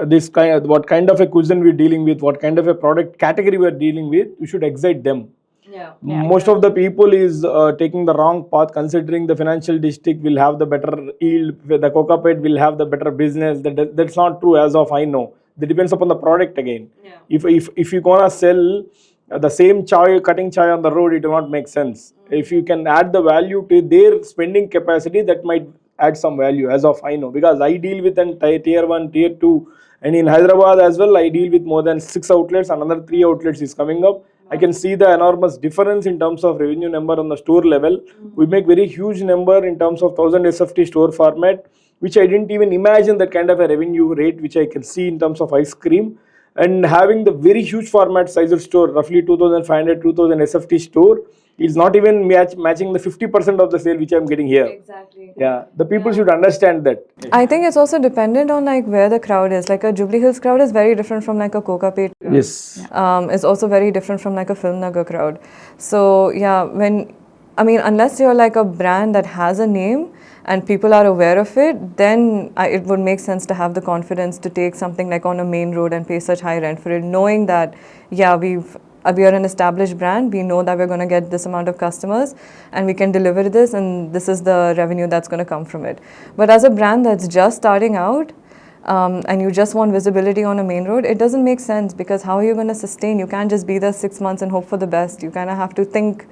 what kind of a cuisine we're dealing with, what kind of a product category we're dealing with, we should excite them. Yeah. Most of the people is taking the wrong path, considering the financial district will have the better yield, the Kokapet will have the better business. That's not true as of I know. That depends upon the product again. Yeah. If you gonna sell the same cutting chai on the road, it will not make sense. If you can add the value to their spending capacity, that might add some value as of I know, because I deal with an tier 1, tier 2, and in Hyderabad as well I deal with more than 6 outlets. Another 3 outlets is coming up. I can see the enormous difference in terms of revenue number on the store level. We make very huge number in terms of 1000 SFT store format, which I didn't even imagine that kind of a revenue rate which I can see in terms of ice cream. And having the very huge format size store, roughly 2500, 2000 SFT store, is not even matching the 50% of the sale which I'm getting here. Exactly. Yeah, the people should understand that. I think it's also dependent on like where the crowd is. Like a Jubilee Hills crowd is very different from like a Kokapet crowd. Yes. It's also very different from like a Film Nagar crowd. So yeah, unless you're like a brand that has a name and people are aware of it, then it would make sense to have the confidence to take something like on a main road and pay such high rent for it, knowing that we are an established brand, we know that we're going to get this amount of customers and we can deliver this and this is the revenue that's going to come from it. But as a brand that's just starting out and you just want visibility on a main road, it doesn't make sense, because how are you going to sustain? You can't just be there 6 months and hope for the best. You kind of have to think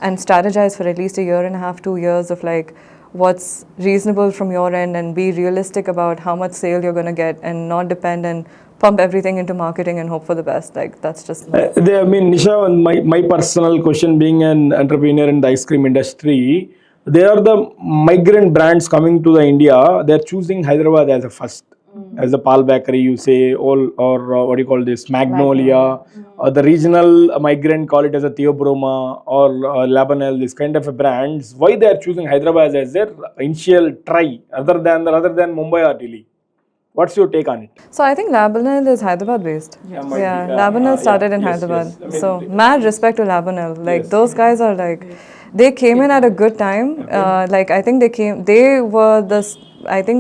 and strategize for at least a year and a half, 2 years of like what's reasonable from your end and be realistic about how much sale you're going to get and not depend and pump everything into marketing and hope for the best. Like that's just Nisha, my personal question, being an entrepreneur in the ice cream industry, there are the migrant brands coming to the India. They're choosing Hyderabad as a first, as a Pal Bakery, you say, or what do you call this, Magnolia, or the regional migrant call it as a Theobroma or Labanel, this kind of a brands. Why they are choosing Hyderabad as their initial try, other than Mumbai or Delhi? What's your take on it? So I think Labanel is Hyderabad based. Yeah, Labanel started in Hyderabad. Yes. I mean, So mad respect to Labanel. Like those guys are like, they came in at a good time. Like I think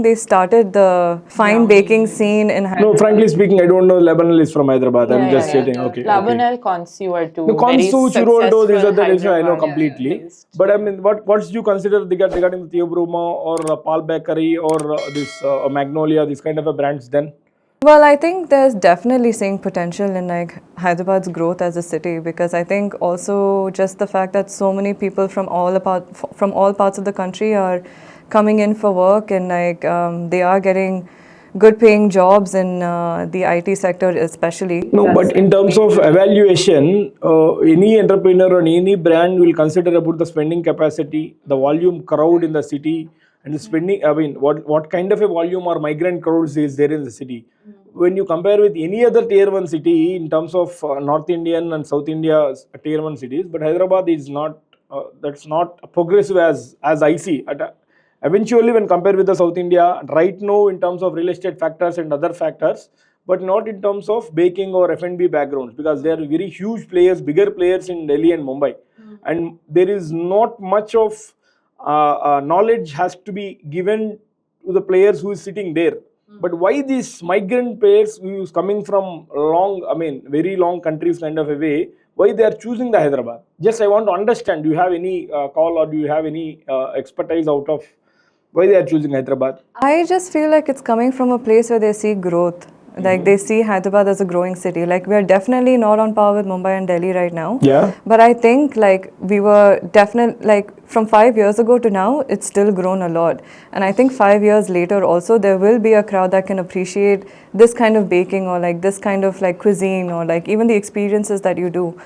they started the fine baking scene in Hyderabad. No, frankly speaking, I don't know Labanel is from Hyderabad. I'm just stating. Okay. Labanel, Consu are two The Consu, very Churoldo, these are the successful I know Hyderabad completely. based. But I mean, what do you consider regarding the Theobroma or Pal Bakery or this Magnolia, these kind of a brands then? Well, I think there's definitely seeing potential in like Hyderabad's growth as a city, because I think also just the fact that so many people from all parts of the country are coming in for work and like they are getting good paying jobs in the IT sector especially. No, but in terms of evaluation, any entrepreneur or any brand will consider about the spending capacity, the volume crowd in the city, and the spending. I mean, what kind of a volume or migrant crowds is there in the city? When you compare with any other tier 1 city in terms of North Indian and South India's tier 1 cities, but Hyderabad is not. That's not progressive as I see. Eventually, when compared with the South India, right now in terms of real estate factors and other factors, but not in terms of baking or F&B backgrounds, because they are very huge players, bigger players in Delhi and Mumbai, and there is not much of knowledge has to be given to the players who is sitting there. But why these migrant players who is coming from very long countries kind of a way, why they are choosing the Hyderabad? Just I want to understand, do you have any call or do you have any expertise out of why they are choosing Hyderabad? I just feel like it's coming from a place where they see growth. Like they see Hyderabad as a growing city. Like we're definitely not on par with Mumbai and Delhi right now. Yeah. But I think like we were definitely like from 5 years ago to now, it's still grown a lot. And I think 5 years later also there will be a crowd that can appreciate this kind of baking or like this kind of like cuisine or like even the experiences that you do.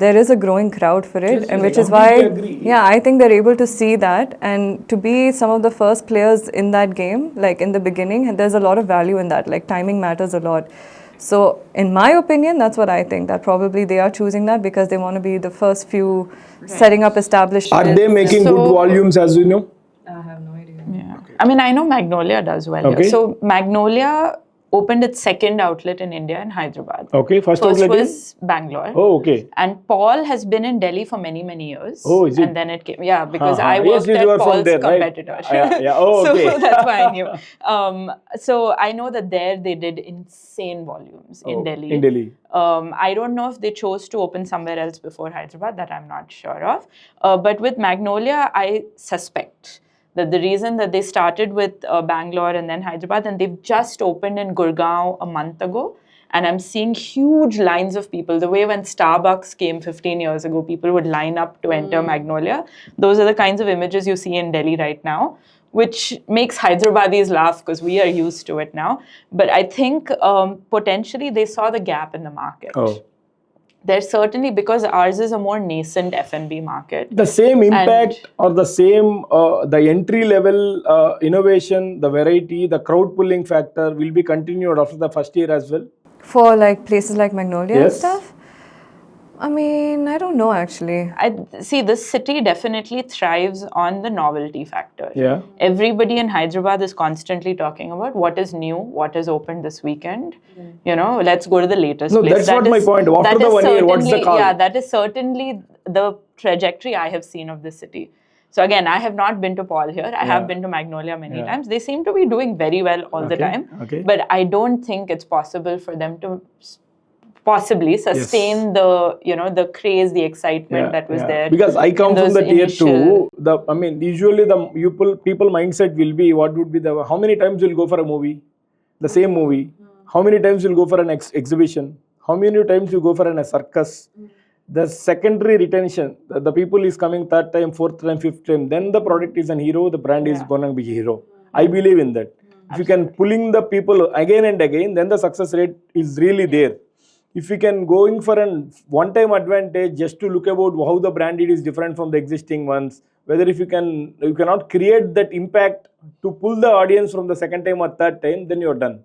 There is a growing crowd for it, Yes, and yes, which I is why, completely agree. yeah, I think they're able to see that and to be some of the first players in that game, like in the beginning, and there's a lot of value in that. Like timing matters a lot. So, in my opinion, that's what I think. That probably they are choosing that because they want to be the first few setting up establishments. Are they making good So- volumes, as you know? I have no idea. Yeah. I mean, I know Magnolia does well Okay. here. So Magnolia opened its second outlet in India in Hyderabad. Okay, first First outlet was Bangalore. Oh, okay. And Paul has been in Delhi for many, many years. Oh, is it? And then it came, yeah, because Uh-huh. I Yes, worked yes, you are at from Paul's there, right? competitor. Yeah. Oh, So okay. that's why I knew. So I know that there they did insane volumes in Delhi. In Delhi. I don't know if they chose to open somewhere else before Hyderabad, that I'm not sure of. But with Magnolia, I suspect that the reason that they started with Bangalore and then Hyderabad, and they've just opened in Gurgaon a month ago, and I'm seeing huge lines of people. The way when Starbucks came 15 years ago, people would line up to enter Magnolia. Those are the kinds of images you see in Delhi right now, which makes Hyderabadis laugh because we are used to it now. But I think potentially they saw the gap in the market. Oh. There's certainly, because ours is a more nascent F&B market. The same impact or the same, the entry level innovation, the variety, the crowd pulling factor will be continued after the first year as well? For like places like Magnolia and Yes. stuff? I mean, I don't know actually. I see this city definitely thrives on the novelty factor. Yeah. Everybody in Hyderabad is constantly talking about what is new, what has opened this weekend. You know, let's go to the latest No, place. that's That what my is- point. After that the is 1 year, what's the certainly- call? Yeah, that is certainly the trajectory I have seen of this city. So again, I have not been to Paul here. I have been to Magnolia many times. They seem to be doing very well all the Okay, time. okay. But I don't think it's possible for them to possibly sustain the, you know, the craze, the excitement that was there. Because I come in from those the tier initial- 2. I mean, usually the people mindset will be what would be the how many times you'll go for a movie, the same movie. How many times you'll go for an exhibition? How many times you go for a circus? The secondary retention, the people is coming third time, fourth time, fifth time. Then the product is a hero. The brand is gonna be hero. I believe in that. If you can pulling the people again and again, then the success rate is really there. If you can going for an one-time advantage just to look about how the brand is different from the existing ones, whether if you cannot create that impact to pull the audience from the second time or third time, then you're done.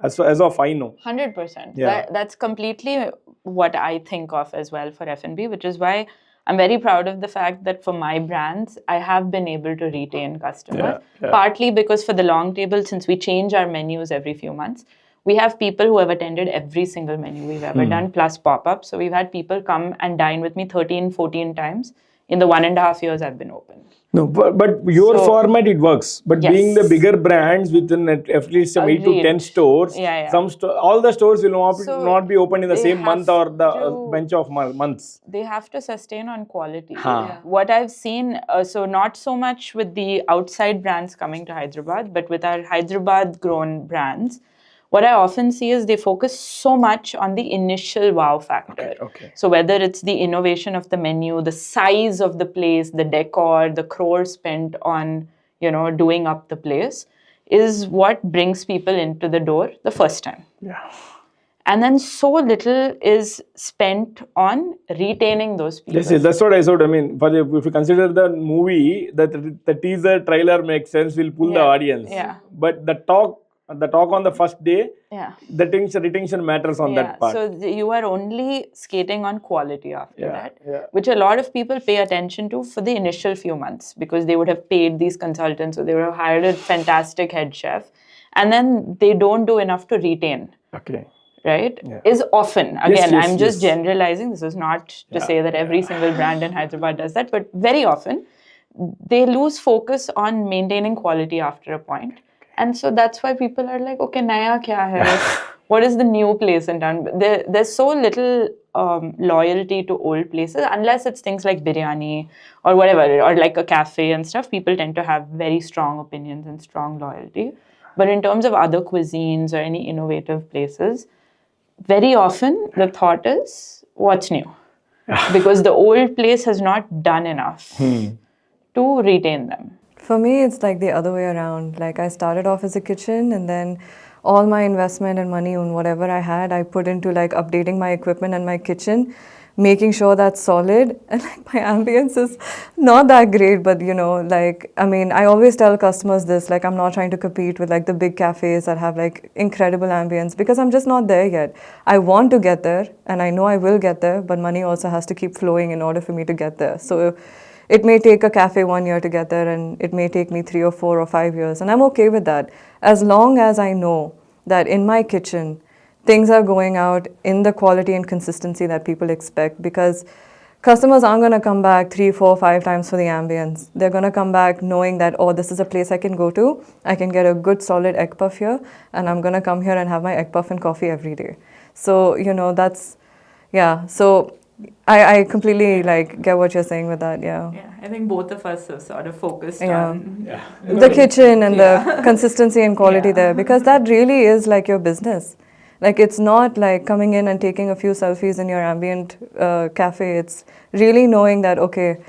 As of I know. 100%. Yeah. That's completely what I think of as well for F&B, which is why I'm very proud of the fact that for my brands, I have been able to retain customers. Yeah. Partly because for the long table, since we change our menus every few months, we have people who have attended every single menu we've ever done, plus pop-ups. So we've had people come and dine with me 13, 14 times in the 1.5 years I've been open. No, but your format it works. But Yes. being the bigger brands within at least some 8 to Agreed. 10 stores, Yeah. all the stores will So not be open in the they same month have or the to- bunch of months. They have to sustain on quality. Huh. What I've seen, so not so much with the outside brands coming to Hyderabad, but with our Hyderabad grown brands, what I often see is they focus so much on the initial wow factor. Okay. So whether it's the innovation of the menu, the size of the place, the decor, the crores spent on, you know, doing up the place, is what brings people into the door the first time. Yeah. And then so little is spent on retaining those people. Yes, that's what I said. I mean, if you consider the movie, the teaser trailer makes sense, will pull the Yeah. audience. Yeah. But the talk on the first day, Yeah. the retention matters on that part. So you are only skating on quality after Yeah, that, yeah. which a lot of people pay attention to for the initial few months because they would have paid these consultants or they would have hired a fantastic head chef, and then they don't do enough to retain. Okay. Right? Yeah. Is often. Again, yes, I'm just yes. generalizing. This is not to say that every single brand in Hyderabad does that, but very often they lose focus on maintaining quality after a point. And so that's why people are like, okay, naya kya hai? What is the new place in town? There's so little loyalty to old places, unless it's things like biryani or whatever, or like a cafe and stuff. People tend to have very strong opinions and strong loyalty. But in terms of other cuisines or any innovative places, very often the thought is, what's new? Because the old place has not done enough to retain them. For me, it's like the other way around. Like I started off as a kitchen, and then all my investment and money on whatever I had, I put into like updating my equipment and my kitchen, making sure that's solid. And like my ambience is not that great, but like, I mean, I always tell customers this, like I'm not trying to compete with like the big cafes that have like incredible ambience, because I'm just not there yet. I want to get there, and I know I will get there, but money also has to keep flowing in order for me to get there. So it may take a cafe 1 year to get there, and it may take me 3 or 4 or 5 years. And I'm okay with that. As long as I know that in my kitchen, things are going out in the quality and consistency that people expect, because customers aren't going to come back 3, 4, 5 times for the ambience. They're going to come back knowing that, oh, this is a place I can go to. I can get a good solid egg puff here, and I'm going to come here and have my egg puff and coffee every day. So, that's, yeah. So I completely like get what you're saying with that, yeah. Yeah, I think both of us have sort of focused Yeah. on The kitchen and the consistency and quality there, because that really is like your business. Like it's not like coming in and taking a few selfies in your ambient cafe. It's really knowing that, okay,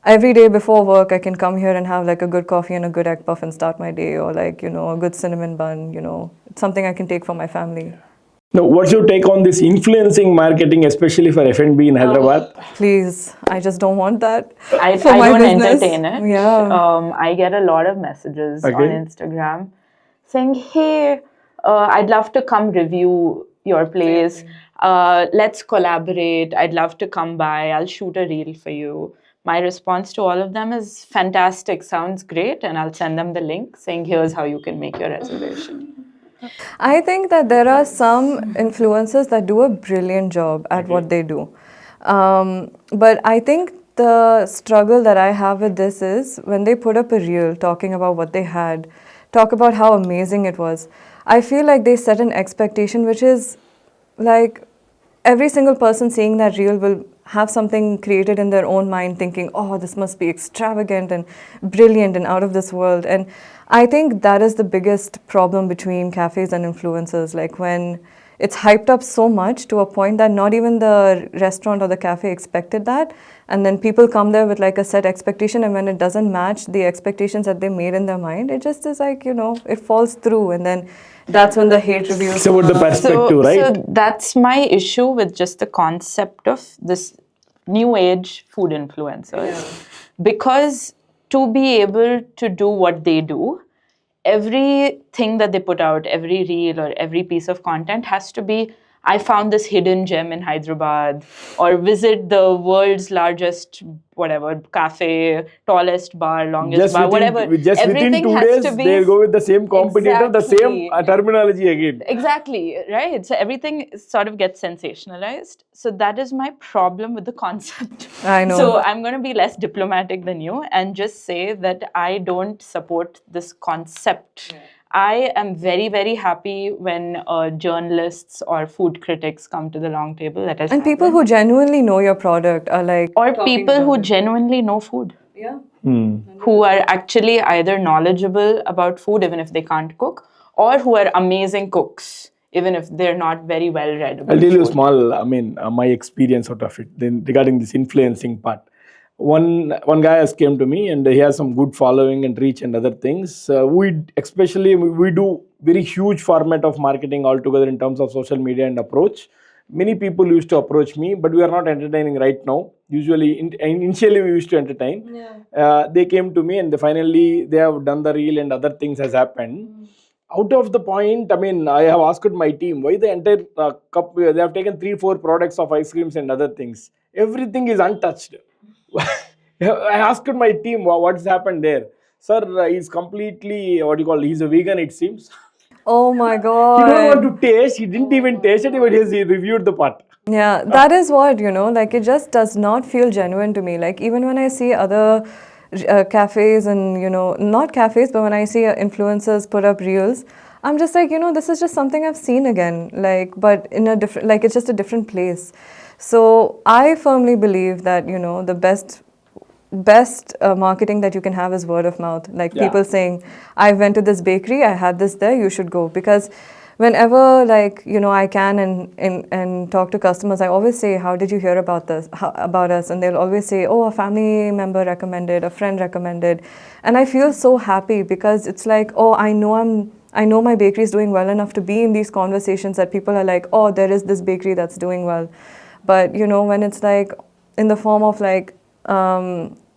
every day before work I can come here and have like a good coffee and a good egg puff and start my day, or like, a good cinnamon bun, it's something I can take for my family. Now, what's your take on this influencing marketing, especially for F&B in Hyderabad? Please, I just don't want that. I for my don't business. entertain it. Yeah. I get a lot of messages on Okay. Instagram saying, hey, I'd love to come review your place. Let's collaborate. I'd love to come by. I'll shoot a reel for you. My response to all of them is fantastic, sounds great. And I'll send them the link saying, here's how you can make your reservation. I think that there are some influencers that do a brilliant job at what they do. But I think the struggle that I have with this is when they put up a reel talking about what they had, talk about how amazing it was. I feel like they set an expectation which is like every single person seeing that reel will have something created in their own mind thinking, oh, this must be extravagant and brilliant and out of this world. And I think that is the biggest problem between cafes and influencers, like when it's hyped up so much to a point that not even the restaurant or the cafe expected that, and then people come there with like a set expectation, and when it doesn't match the expectations that they made in their mind, it just is like, it falls through, and then that's when the hate reviews. It's about the perspective, right? So that's my issue with just the concept of this new age food influencers. Because to be able to do what they do, everything that they put out, every reel or every piece of content has to be, I found this hidden gem in Hyderabad, or visit the world's largest, whatever, cafe, tallest bar, longest bar, whatever. Within Everything 2 has days, to be they go with the same competitor, the same terminology again. Exactly, right? So everything sort of gets sensationalized. So that is my problem with the concept. I know. So I'm going to be less diplomatic than you and just say that I don't support this concept. I am very, very happy when journalists or food critics come to the long table. That has And people who genuinely know your product are like... or people who genuinely know food. Yeah. Who are actually either knowledgeable about food, even if they can't cook, or who are amazing cooks, even if they're not very well read about I'll tell you food. my experience out of it then regarding this influencing part. One guy has came to me and he has some good following and reach and other things. We do very huge format of marketing altogether in terms of social media and approach. Many people used to approach me, but we are not entertaining right now. Usually, initially we used to entertain. They came to me and finally they have done the reel and other things has happened. Out of the point, I have asked my team why the entire cup, they have taken 3-4 products of ice creams and other things. Everything is untouched. I asked my team what's happened there. Sir, he's completely, he's a vegan, it seems. Oh my He God. don't want to taste, he didn't even taste it, but he reviewed the part. Yeah, that is what, like it just does not feel genuine to me. Like even when I see other cafes and, not cafes, but when I see influencers put up reels, I'm just like, this is just something I've seen again, like, but in a different, like it's just a different place. So I firmly believe that, the best best marketing that you can have is word of mouth. Like people saying, I went to this bakery, I had this there, you should go. Because whenever I can and talk to customers, I always say, how did you hear about this, about us? And they'll always say, oh, a family member recommended, a friend recommended. And I feel so happy because it's like, oh, I know my bakery is doing well enough to be in these conversations that people are like, oh, there is this bakery that's doing well. But when it's like in the form of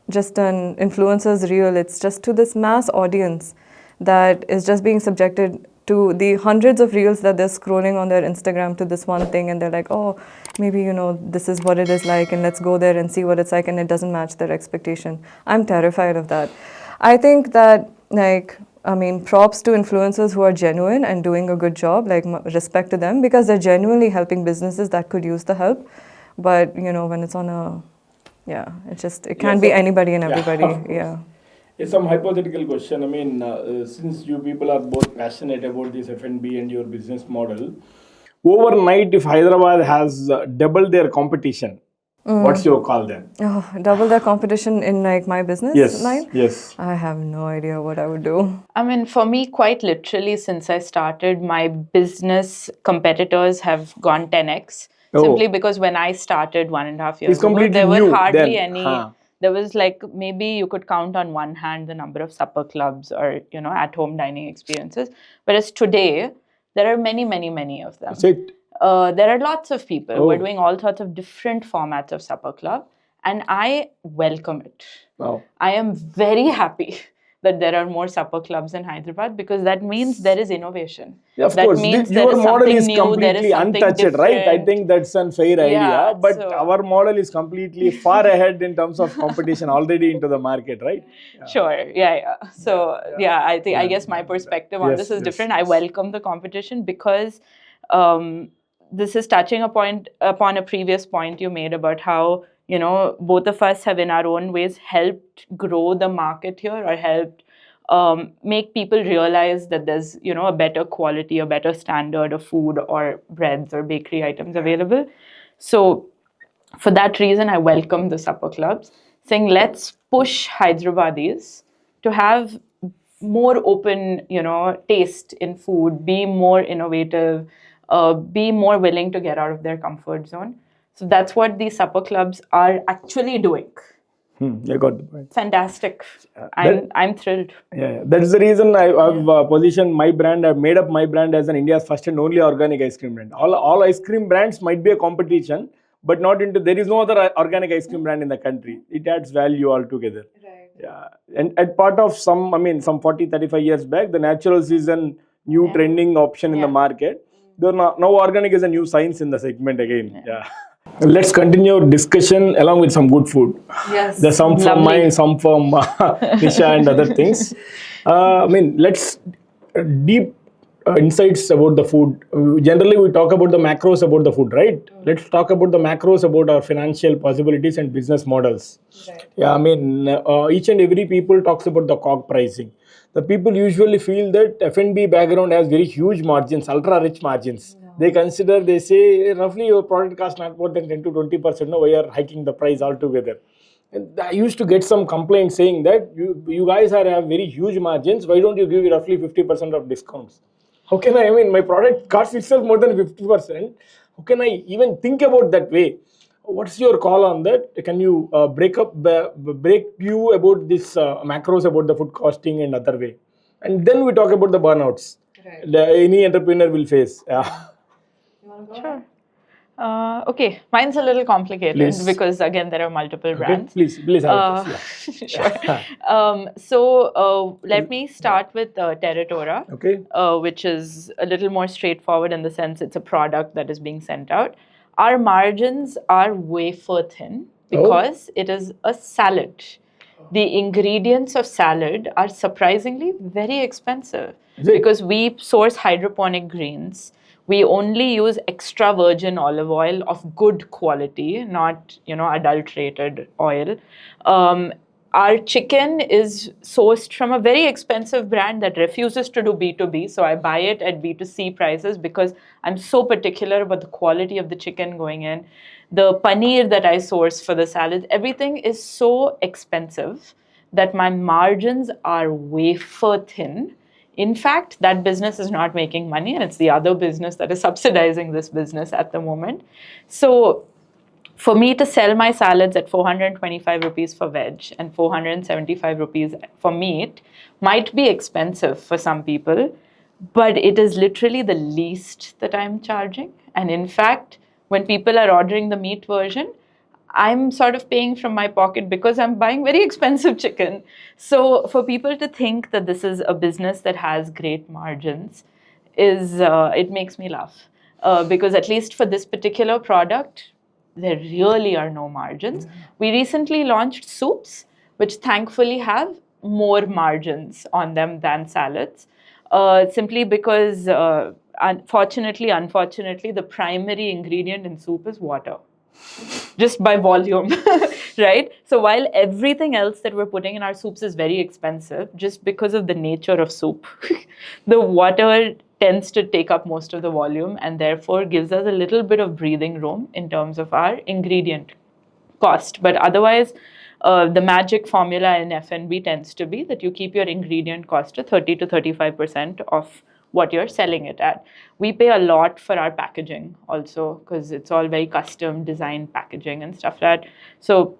just an influencer's reel, it's just to this mass audience that is just being subjected to the hundreds of reels that they're scrolling on their Instagram to this one thing, and they're like, oh, maybe this is what it is like, and let's go there and see what it's like, and it doesn't match their expectation. I'm terrified of that. I think that props to influencers who are genuine and doing a good job, respect to them, because they're genuinely helping businesses that could use the help. But when it's on it can't be anybody and everybody. Yeah. It's some hypothetical question. I mean, since you people are both passionate about this F&B and your business model, overnight, if Hyderabad has doubled their competition, what's your call then? Oh, double their competition in my business line? Yes. I have no idea what I would do. I mean, for me, quite literally, since I started, my business competitors have gone 10x. Simply because when I started 1.5 years ago, there were hardly any. There was maybe you could count on one hand the number of supper clubs or at-home dining experiences. Whereas today, there are many, many, many of them. That's it. There are lots of people who are doing all sorts of different formats of supper club, and I welcome it. Wow. I am very happy that there are more supper clubs in Hyderabad, because that means there is innovation. Yeah, of that course. Means Your model is new, completely untouched, right? I think that's a fair idea. But our model is completely far ahead in terms of competition, already into the market, right? Yeah. Sure. Yeah. So I guess my perspective on this is different. I welcome the competition because this is touching upon a previous point you made about how both of us have in our own ways helped grow the market here, or helped make people realize that there's a better quality, a better standard of food or breads or bakery items available. So for that reason, I welcome the supper clubs, saying let's push Hyderabadis to have more open taste in food, be more innovative, be more willing to get out of their comfort zone. So that's what these supper clubs are actually doing. I got the point. Fantastic. I'm thrilled. Yeah. That is the reason I've positioned my brand. I've made up my brand as an India's first and only organic ice cream brand. All ice cream brands might be a competition, but there is no other organic ice cream brand in the country. It adds value altogether. Right. Yeah. And at part of some 40, 35 years back, the naturals is a new trending option in the market. Now organic is a new science in the segment again. Yeah. Let's continue discussion along with some good food. Yes. There's some from mine, some from Nisha and other things. Let's deep insights about the food. Generally, we talk about the macros about the food, right? Let's talk about the macros about our financial possibilities and business models. Right. Yeah, each and every people talks about the COG pricing. The people usually feel that F&B background has very huge margins, ultra-rich margins. No. They say, roughly your product costs not more than 10 to 20%. No, we are hiking the price altogether. And I used to get some complaints saying that you guys have very huge margins. Why don't you give roughly 50% of discounts? How can my product costs itself more than 50%. How can I even think about that way? What's your call on that? Can you break you about this macros about the food costing and other way? And then we talk about the burnouts. Right. Any entrepreneur will face. Yeah. You want to go? Sure. Okay, mine's a little complicated because again there are multiple brands. Please help us. Yeah. Sure. Let me start with Territora, which is a little more straightforward in the sense it's a product that is being sent out. Our margins are wafer thin because it is a salad. The ingredients of salad are surprisingly very expensive because we source hydroponic greens. We only use extra virgin olive oil of good quality, not adulterated oil. our chicken is sourced from a very expensive brand that refuses to do B2B. So I buy it at B2C prices because I'm so particular about the quality of the chicken going in. The paneer that I source for the salad, everything is so expensive that my margins are wafer thin. In fact, that business is not making money, and it's the other business that is subsidizing this business at the moment. So for me to sell my salads at 425 rupees for veg and 475 rupees for meat might be expensive for some people, but it is literally the least that I'm charging. And in fact, when people are ordering the meat version, I'm sort of paying from my pocket because I'm buying very expensive chicken. So for people to think that this is a business that has great margins it makes me laugh. Because at least for this particular product, there really are no margins. We recently launched soups, which thankfully have more margins on them than salads, simply because unfortunately, the primary ingredient in soup is water, just by volume, right? So while everything else that we're putting in our soups is very expensive, just because of the nature of soup, the water tends to take up most of the volume and therefore gives us a little bit of breathing room in terms of our ingredient cost. But otherwise, the magic formula in F&B tends to be that you keep your ingredient cost to 30 to 35% of what you're selling it at. We pay a lot for our packaging also because it's all very custom designed packaging and stuff like that. So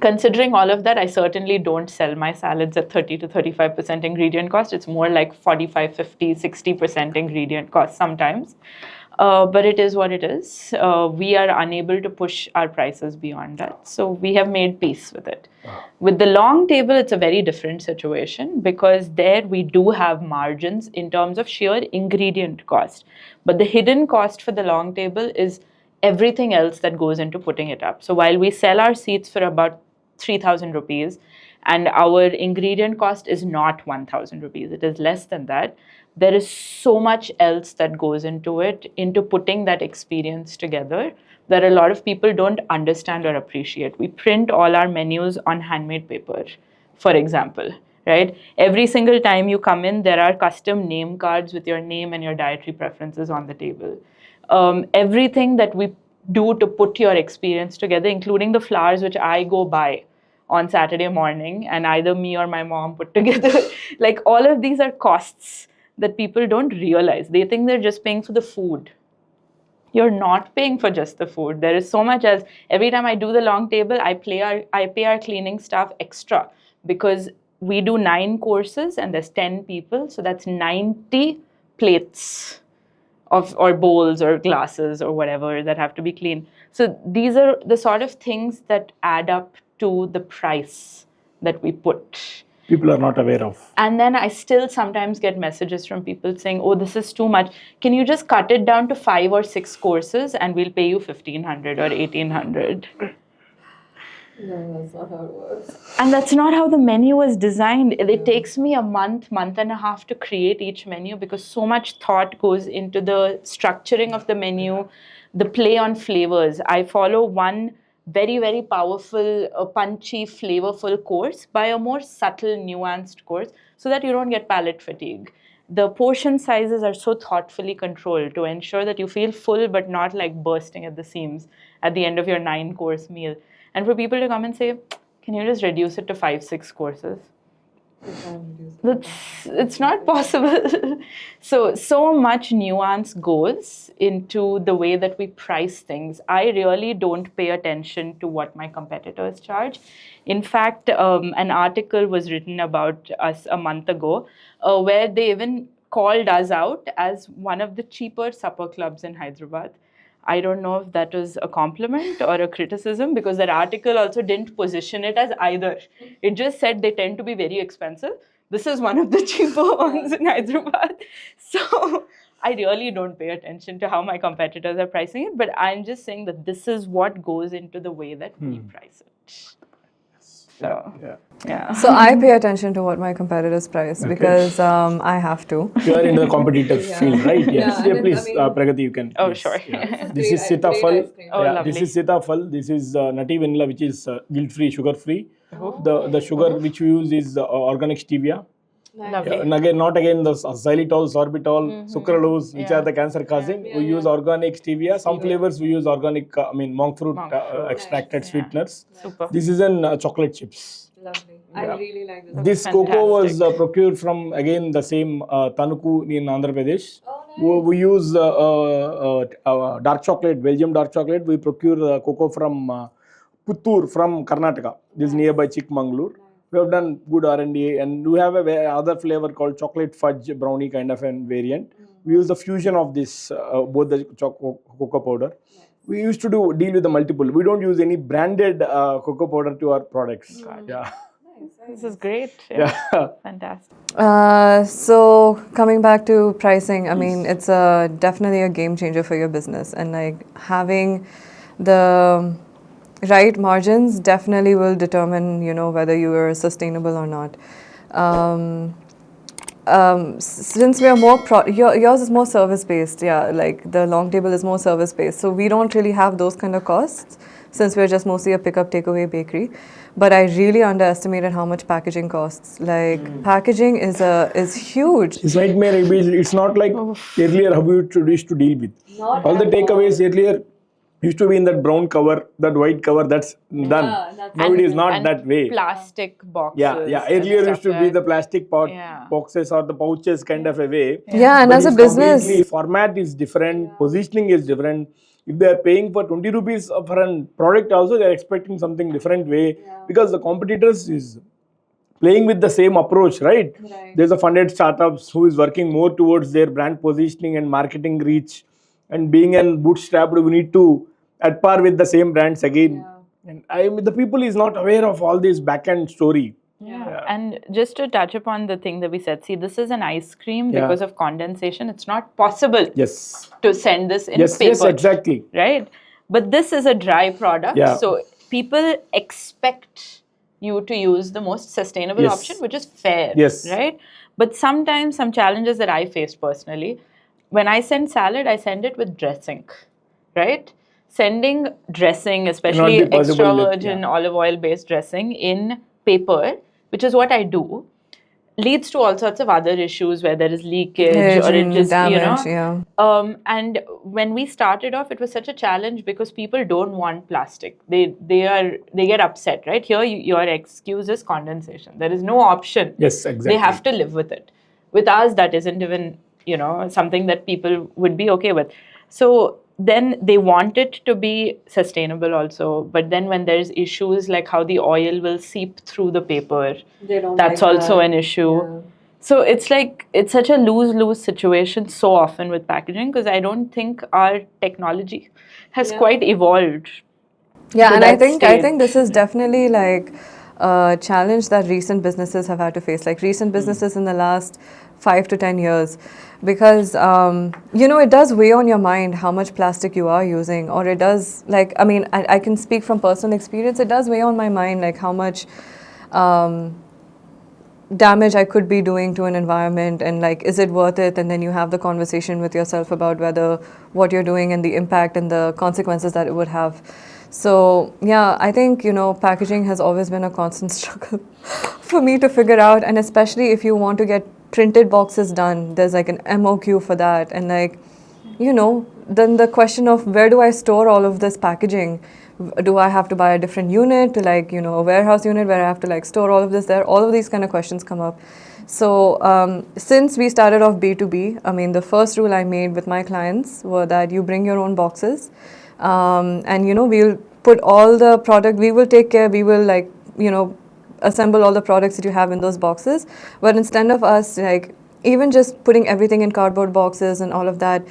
considering all of that, I certainly don't sell my salads at 30 to 35% ingredient cost. It's more like 45, 50, 60% ingredient cost sometimes. But it is what it is. We are unable to push our prices beyond that. So we have made peace with it. With the long table, it's a very different situation because there we do have margins in terms of sheer ingredient cost. But the hidden cost for the long table is everything else that goes into putting it up. So while we sell our seats for about 3,000 rupees and our ingredient cost is not 1,000 rupees, it is less than that. There is so much else that goes into it, into putting that experience together, that a lot of people don't understand or appreciate. We print all our menus on handmade paper, for example, right? Every single time you come in, there are custom name cards with your name and your dietary preferences on the table. Everything that we do to put your experience together, including the flowers which I go buy on Saturday morning and either me or my mom put together, like all of these are costs that people don't realize. They think they're just paying for the food. You're not paying for just the food. There is so much else. Every time I do the long table, I pay our cleaning staff extra because we do 9 courses and there's 10 people. So that's 90 plates or bowls or glasses or whatever that have to be cleaned. So these are the sort of things that add up to the price that we put. People are not aware of. And then I still sometimes get messages from people saying, oh, this is too much. Can you just cut it down to 5 or 6 courses and we'll pay you 1,500 or 1,800? No, that's not how it works. And that's not how the menu was designed. It takes me a month and a half to create each menu because so much thought goes into the structuring of the menu, the play on flavors. I follow one very, very powerful, punchy, flavorful course by a more subtle, nuanced course so that you don't get palate fatigue. The portion sizes are so thoughtfully controlled to ensure that you feel full but not like bursting at the seams at the end of your 9-course meal. And for people to come and say, can you just reduce it to 5, 6 courses? It's not possible. So much nuance goes into the way that we price things. I really don't pay attention to what my competitors charge. In fact, an article was written about us a month ago where they even called us out as one of the cheaper supper clubs in Hyderabad. I don't know if that was a compliment or a criticism because that article also didn't position it as either. It just said they tend to be very expensive. This is one of the cheaper ones in Hyderabad. So I really don't pay attention to how my competitors are pricing it, but I'm just saying that this is what goes into the way that we price it. So, yeah. So I pay attention to what my competitors price because I have to. You are in the competitive field, right? Yes. Yeah, Please, Pragati, you can. Oh, please. sure. Yeah. This is Sitafal. Oh, lovely. This is Sitafal. This is Nutty Vanilla, which is guilt-free, sugar-free. The sugar which we use is organic stevia. Lovely. And again, not again the xylitol, sorbitol, sucralose, which are the cancer causing. We use organic stevia. Some flavors we use organic, monk fruit extracted sweeteners. Super. This is in chocolate chips. Lovely. I really like this. This cocoa was procured from again the same Tanuku in Andhra Pradesh. We use dark chocolate, Belgium dark chocolate. We procure cocoa from Puttur from Karnataka. This is nearby Chikmagalur. We have done good R&D, and we have a other flavor called chocolate fudge brownie kind of a variant. We use the fusion of this both the cocoa powder. We used to deal with the multiple. We don't use any branded cocoa powder to our products. Yeah. This is great. Yeah. Fantastic. So coming back to pricing, I mean, it's definitely a game changer for your business, and like having the right margins definitely will determine, whether you are sustainable or not. Since we are more yours is more service based, like the long table is more service based, so we don't really have those kind of costs since we're just mostly a pick up takeaway bakery. But I really underestimated how much packaging costs. Like packaging is huge. It's nightmare. It's not like earlier how we used to deal with. All the takeaways earlier used to be in that brown cover, that white cover, that's done. Now it is not that way. Plastic boxes. Yeah. Earlier used to be the plastic boxes or the pouches kind of a way. Yeah, and But as a it's business, completely format is different, positioning is different. If they are paying for 20 rupees for a product also, they are expecting something different way because the competitors is playing with the same approach, right? There's a funded startups who is working more towards their brand positioning and marketing reach, and being an bootstrapped, we need to at par with the same brands again. And the people is not aware of all this back end story. Yeah. And just to touch upon the thing that we said, see, this is an ice cream because of condensation. It's not possible to send this in paper. Yes, exactly. Right? But this is a dry product. Yeah. So people expect you to use the most sustainable option, which is fair. Yes. Right? But sometimes some challenges that I faced personally, when I send salad, I send it with dressing. Right? Sending dressing, especially extra virgin olive oil based dressing in paper, which is what I do, leads to all sorts of other issues where there is leakage or it just, damage, and when we started off, it was such a challenge because people don't want plastic. They get upset, right? Here, your excuse is condensation. There is no option. Yes, exactly. They have to live with it. With us, that isn't even, something that people would be okay with. So then they want it to be sustainable also, but then when there's issues like how the oil will seep through the paper, that's also an issue. So it's like, it's such a lose-lose situation so often with packaging because I don't think our technology has quite evolved. Yeah, and I think this is definitely like a challenge that recent businesses have had to face, like recent businesses in the last 5 to 10 years, because it does weigh on your mind how much plastic you are using, or it does, like, I mean, I can speak from personal experience, it does weigh on my mind like how much damage I could be doing to an environment, and like, is it worth it? And then you have the conversation with yourself about whether what you're doing and the impact and the consequences that it would have. So yeah, I think, packaging has always been a constant struggle for me to figure out, and especially if you want to get printed boxes done, there's like an MOQ for that, and like, then the question of where do I store all of this packaging? Do I have to buy a different unit to like, a warehouse unit where I have to like store all of this there? All of these kind of questions come up. So since we started off B2B, I mean, the first rule I made with my clients were that you bring your own boxes, and we'll put all the product, we will take care, we will like, assemble all the products that you have in those boxes. But instead of us like even just putting everything in cardboard boxes and all of that,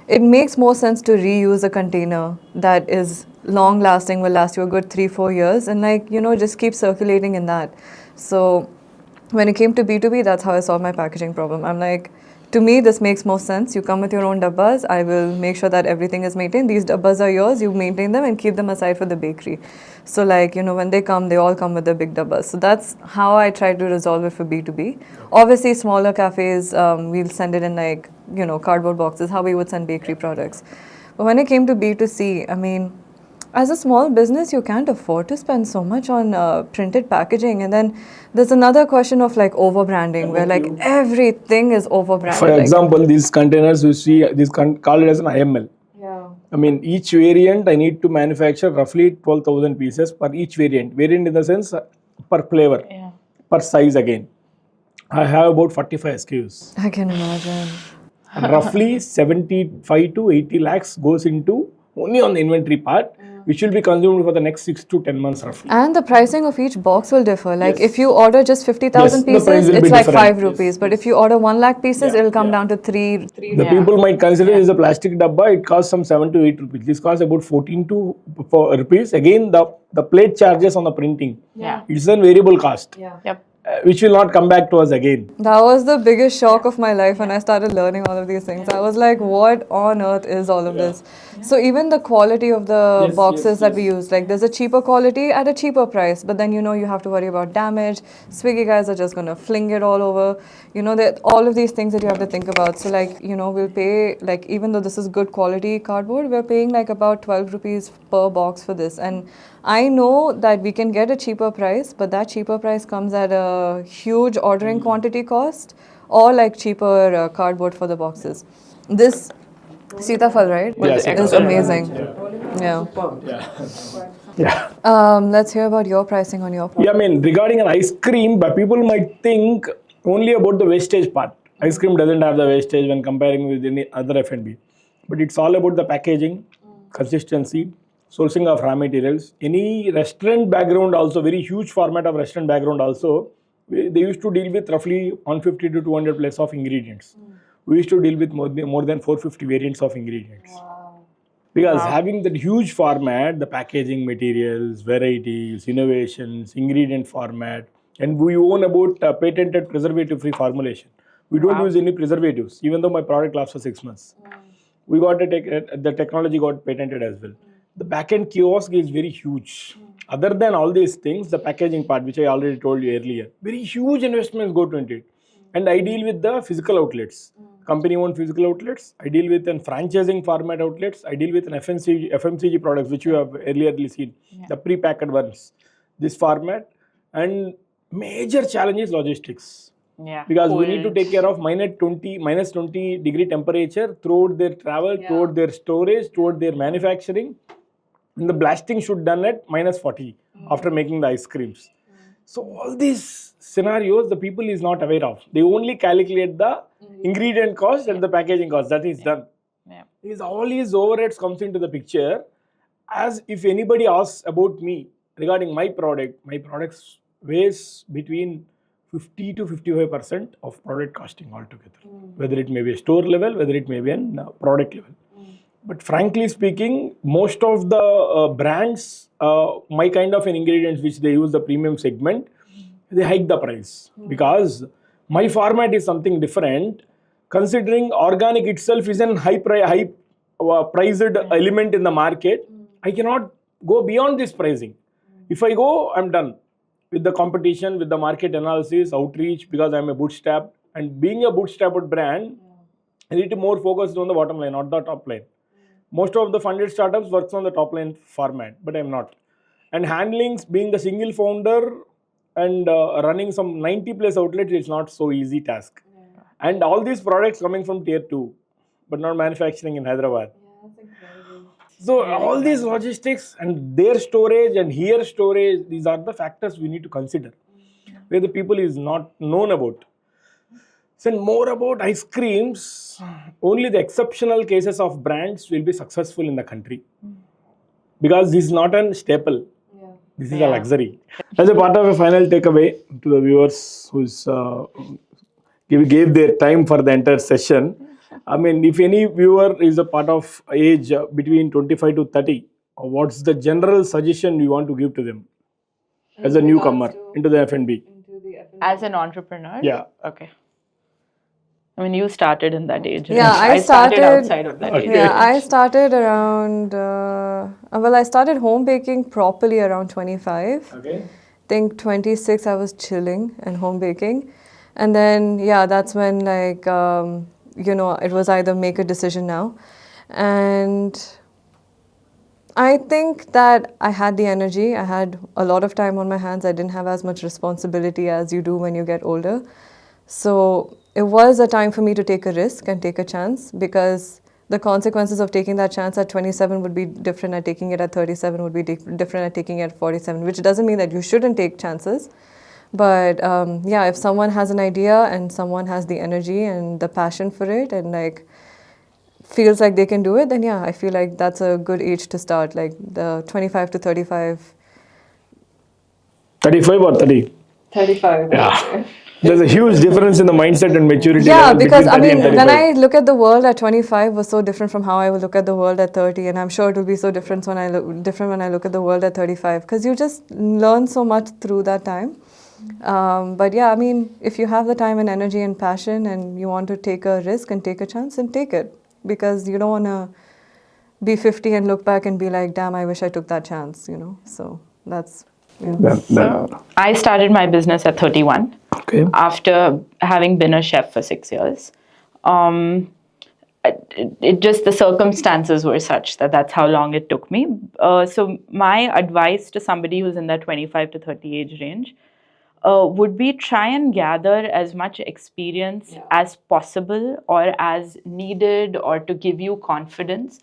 it makes more sense to reuse a container that is long lasting, will last you a good 3-4 years, and like, just keep circulating in that. So when it came to B2B, that's how I solved my packaging problem. I'm like, to me, this makes more sense. You come with your own dabbas. I will make sure that everything is maintained. These dabbas are yours. You maintain them and keep them aside for the bakery. So like, when they come, they all come with the big dabbas. So that's how I try to resolve it for B2B. Obviously, smaller cafes, we'll send it in like, cardboard boxes, how we would send bakery products. But when it came to B2C, I mean, as a small business, you can't afford to spend so much on printed packaging. And then there's another question of like over branding, where like everything is over branded. For example, these containers you see, call it as an IML. Yeah. I mean, each variant I need to manufacture roughly 12,000 pieces per each variant. Variant in the sense per flavor, per size again. I have about 45 SKUs. I can imagine. And roughly 75 to 80 lakhs goes into only on the inventory part, which will be consumed for the next 6 to 10 months roughly. And the pricing of each box will differ. Like Yes. if you order just 50,000 Yes, the price pieces, will it's be like different. 5 rupees. But if you order 1 lakh pieces, Yeah, it'll come yeah. down to 3. The people might consider it as a plastic dabba, it costs some 7 to 8 rupees. This costs about 14 to 4 rupees. Again, the plate charges on the printing. Yeah. It's a variable cost, Yep. which will not come back to us again. That was the biggest shock of my life when I started learning all of these things. I was like, what on earth is all of this? So even the quality of the boxes that we use, like there's a cheaper quality at a cheaper price, but then you have to worry about damage. Swiggy guys are just gonna fling it all over. That all of these things that you have to think about. So like, we'll pay, like even though this is good quality cardboard, we're paying like about 12 rupees per box for this. And I know that we can get a cheaper price, but that cheaper price comes at a huge ordering quantity cost, or like cheaper cardboard for the boxes. This Sitafal, right? Yeah, Is amazing. Yeah. Yeah. Let's hear about your pricing on your product. Yeah, I mean, regarding an ice cream, but people might think only about the wastage part. Ice cream doesn't have the wastage when comparing with any other F&B. But it's all about the packaging, consistency, sourcing of raw materials. Any restaurant background also, very huge format of restaurant background also, they used to deal with roughly 150 to 200 plus of ingredients. We used to deal with more than 450 variants of ingredients. Because having that huge format, the packaging materials, varieties, innovations, ingredient format, and we own about patented preservative-free formulation. We don't use any preservatives, even though my product lasts for 6 months. We got the technology got patented as well. The back-end kiosk is very huge. Other than all these things, the packaging part, which I already told you earlier, very huge investments go into it. And I deal with the physical outlets, company-owned physical outlets. I deal with an franchising format outlets. I deal with an FMCG products, which you have earlier seen, the pre-packed ones. This format, and major challenge is logistics. Yeah. Because we need to take care of minus 20 degree temperature throughout their travel, throughout their storage, throughout their manufacturing. And the blasting should done at minus 40 after making the ice creams. So all these scenarios the people is not aware of. They only calculate the ingredient cost and the packaging cost. That is done. Because all these overheads comes into the picture. As if anybody asks about me regarding my products weighs between 50 to 55% of product costing altogether. Whether it may be a store level, whether it may be a product level. But frankly speaking, most of the brands, my kind of an ingredients which they use the premium segment, they hike the price because my format is something different. Considering organic itself is an high priced element in the market, I cannot go beyond this pricing. If I go, I'm done with the competition, with the market analysis, outreach, because I'm a bootstrap. And being a bootstrapped brand, I need to more focused on the bottom line, not the top line. Most of the funded startups works on the top line format, but I'm not. And handling, being the single founder and running some 90 plus outlets is not so easy task. And all these products coming from tier 2, but not manufacturing in Hyderabad. So all these logistics and their storage and here storage, these are the factors we need to consider, where the people is not known about. So more about ice creams, only the exceptional cases of brands will be successful in the country. Because this is not a staple. This is a luxury. As a part of a final takeaway to the viewers who gave their time for the entire session, I mean, if any viewer is a part of age between 25 to 30, what's the general suggestion you want to give to them as a newcomer into the F&B? As an entrepreneur? Yeah. Okay. I mean, you started in that age. Yeah, right? I started outside of that age. Yeah, I started around, I started home baking properly around 25. Okay. I think 26 I was chilling and home baking. And then, that's when like, it was either make a decision now. And I think that I had the energy. I had a lot of time on my hands. I didn't have as much responsibility as you do when you get older. So it was a time for me to take a risk and take a chance, because the consequences of taking that chance at 27 would be different at taking it at 37, would be different at taking it at 47, which doesn't mean that you shouldn't take chances. But yeah, if someone has an idea and someone has the energy and the passion for it and like feels like they can do it, then yeah, I feel like that's a good age to start, like the 25 to 35. 35 or 30? 35. Yeah. There's a huge difference in the mindset and maturity Yeah, level because I between 30 mean, and when 35. I look at the world at 25 was so different from how I will look at the world at 30, and I'm sure it will be so different when I look at the world at 35, because you just learn so much through that time. But yeah, I mean, if you have the time and energy and passion and you want to take a risk and take a chance, then take it, because you don't want to be 50 and look back and be like, damn, I wish I took that chance, you know. So that's So I started my business at 31. Okay. After having been a chef for 6 years. It just, the circumstances were such that that's how long it took me. So my advice to somebody who's in that 25 to 30 age range would be try and gather as much experience as possible or as needed or to give you confidence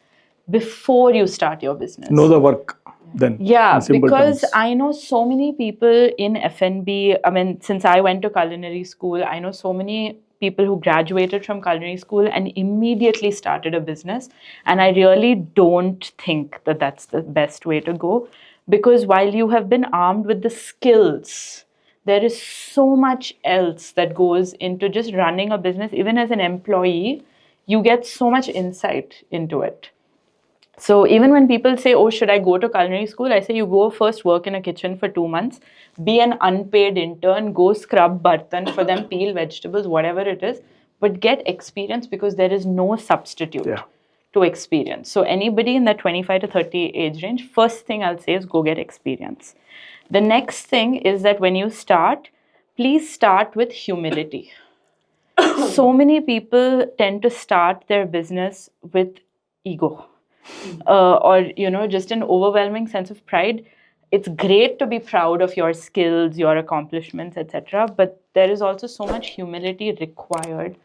before you start your business. Know the work then. Yeah, in simple because terms. I know so many people in F&B. I mean, since I went to culinary school, I know so many people who graduated from culinary school and immediately started a business. And I really don't think that that's the best way to go, because while you have been armed with the skills, there is so much else that goes into just running a business. Even as an employee, you get so much insight into it. So even when people say, oh, should I go to culinary school? I say you go first, work in a kitchen for 2 months, be an unpaid intern, go scrub bartan for them, peel vegetables, whatever it is, but get experience, because there is no substitute to experience. So anybody in that 25 to 30 age range, first thing I'll say is go get experience. The next thing is that when you start, please start with humility. So many people tend to start their business with ego. Or just an overwhelming sense of pride. It's great to be proud of your skills, your accomplishments, etc., but there is also so much humility required,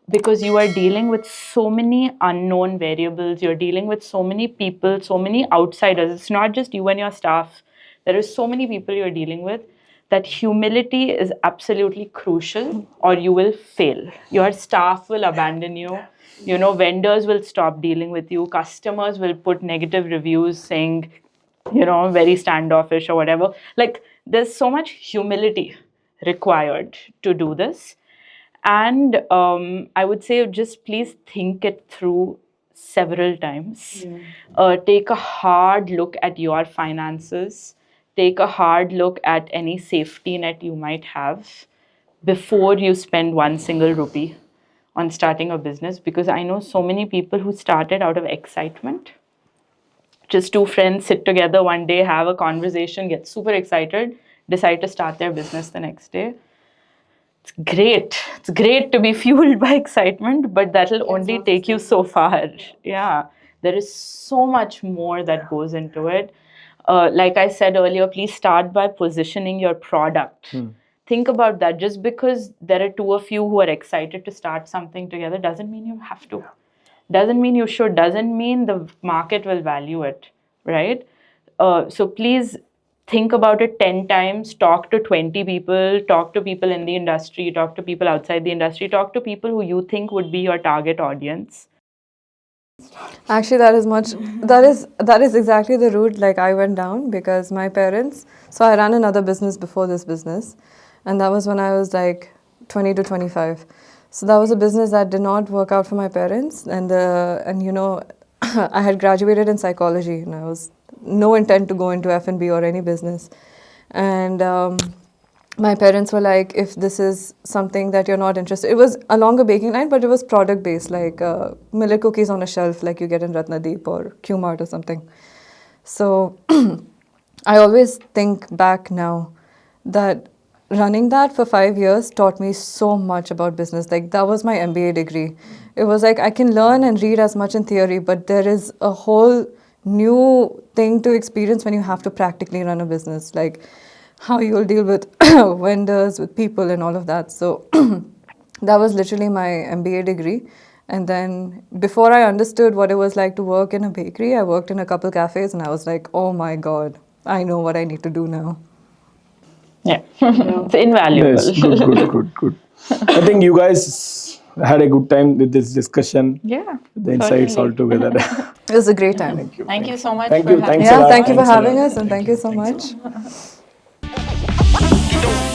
because you are dealing with so many unknown variables. You're dealing with so many people, so many outsiders. It's not just you and your staff. There is so many people you're dealing with, that humility is absolutely crucial, or you will fail. Your staff will abandon you. Vendors will stop dealing with you. Customers will put negative reviews saying, very standoffish or whatever. Like, there's so much humility required to do this. And I would say just please think it through several times. Take a hard look at your finances. Take a hard look at any safety net you might have before you spend one single rupee on starting a business, because I know so many people who started out of excitement. Just two friends sit together one day, have a conversation, get super excited, decide to start their business the next day. It's great. It's great to be fueled by excitement, but that'll only take you so far. Yeah, there is so much more that goes into it. Like I said earlier, please start by positioning your product. Think about that. Just because there are two of you who are excited to start something together doesn't mean you have to. Doesn't mean you should. Doesn't mean the market will value it, right? So please think about it 10 times. Talk to 20 people. Talk to people in the industry. Talk to people outside the industry. Talk to people who you think would be your target audience. Actually, that is exactly the route like I went down, because my parents. So I ran another business before this business, and that was when I was like 20 to 25. So that was a business that did not work out for my parents, and I had graduated in psychology, and I was no intent to go into F&B or any business, and my parents were like, if this is something that you're not interested, it was along a baking line, but it was product based, like millet cookies on a shelf like you get in Ratnadeep or Q-Mart or something. So I always think back now that running that for 5 years taught me so much about business. Like, that was my MBA degree. It was like I can learn and read as much in theory, but there is a whole new thing to experience when you have to practically run a business, like how you'll deal with vendors, with people, and all of that. So that was literally my MBA degree. And then before I understood what it was like to work in a bakery, I worked in a couple cafes, and I was like, oh my God, I know what I need to do now. Yeah, it's invaluable. Yes, good. I think you guys had a good time with this discussion. Yeah, The insights all certainly. together. It was a great time. Thank you so much Thank for you. having Thanks a Yeah, lot. thank you for Thanks a having lot. us, and thank you so much. Thanks a lot.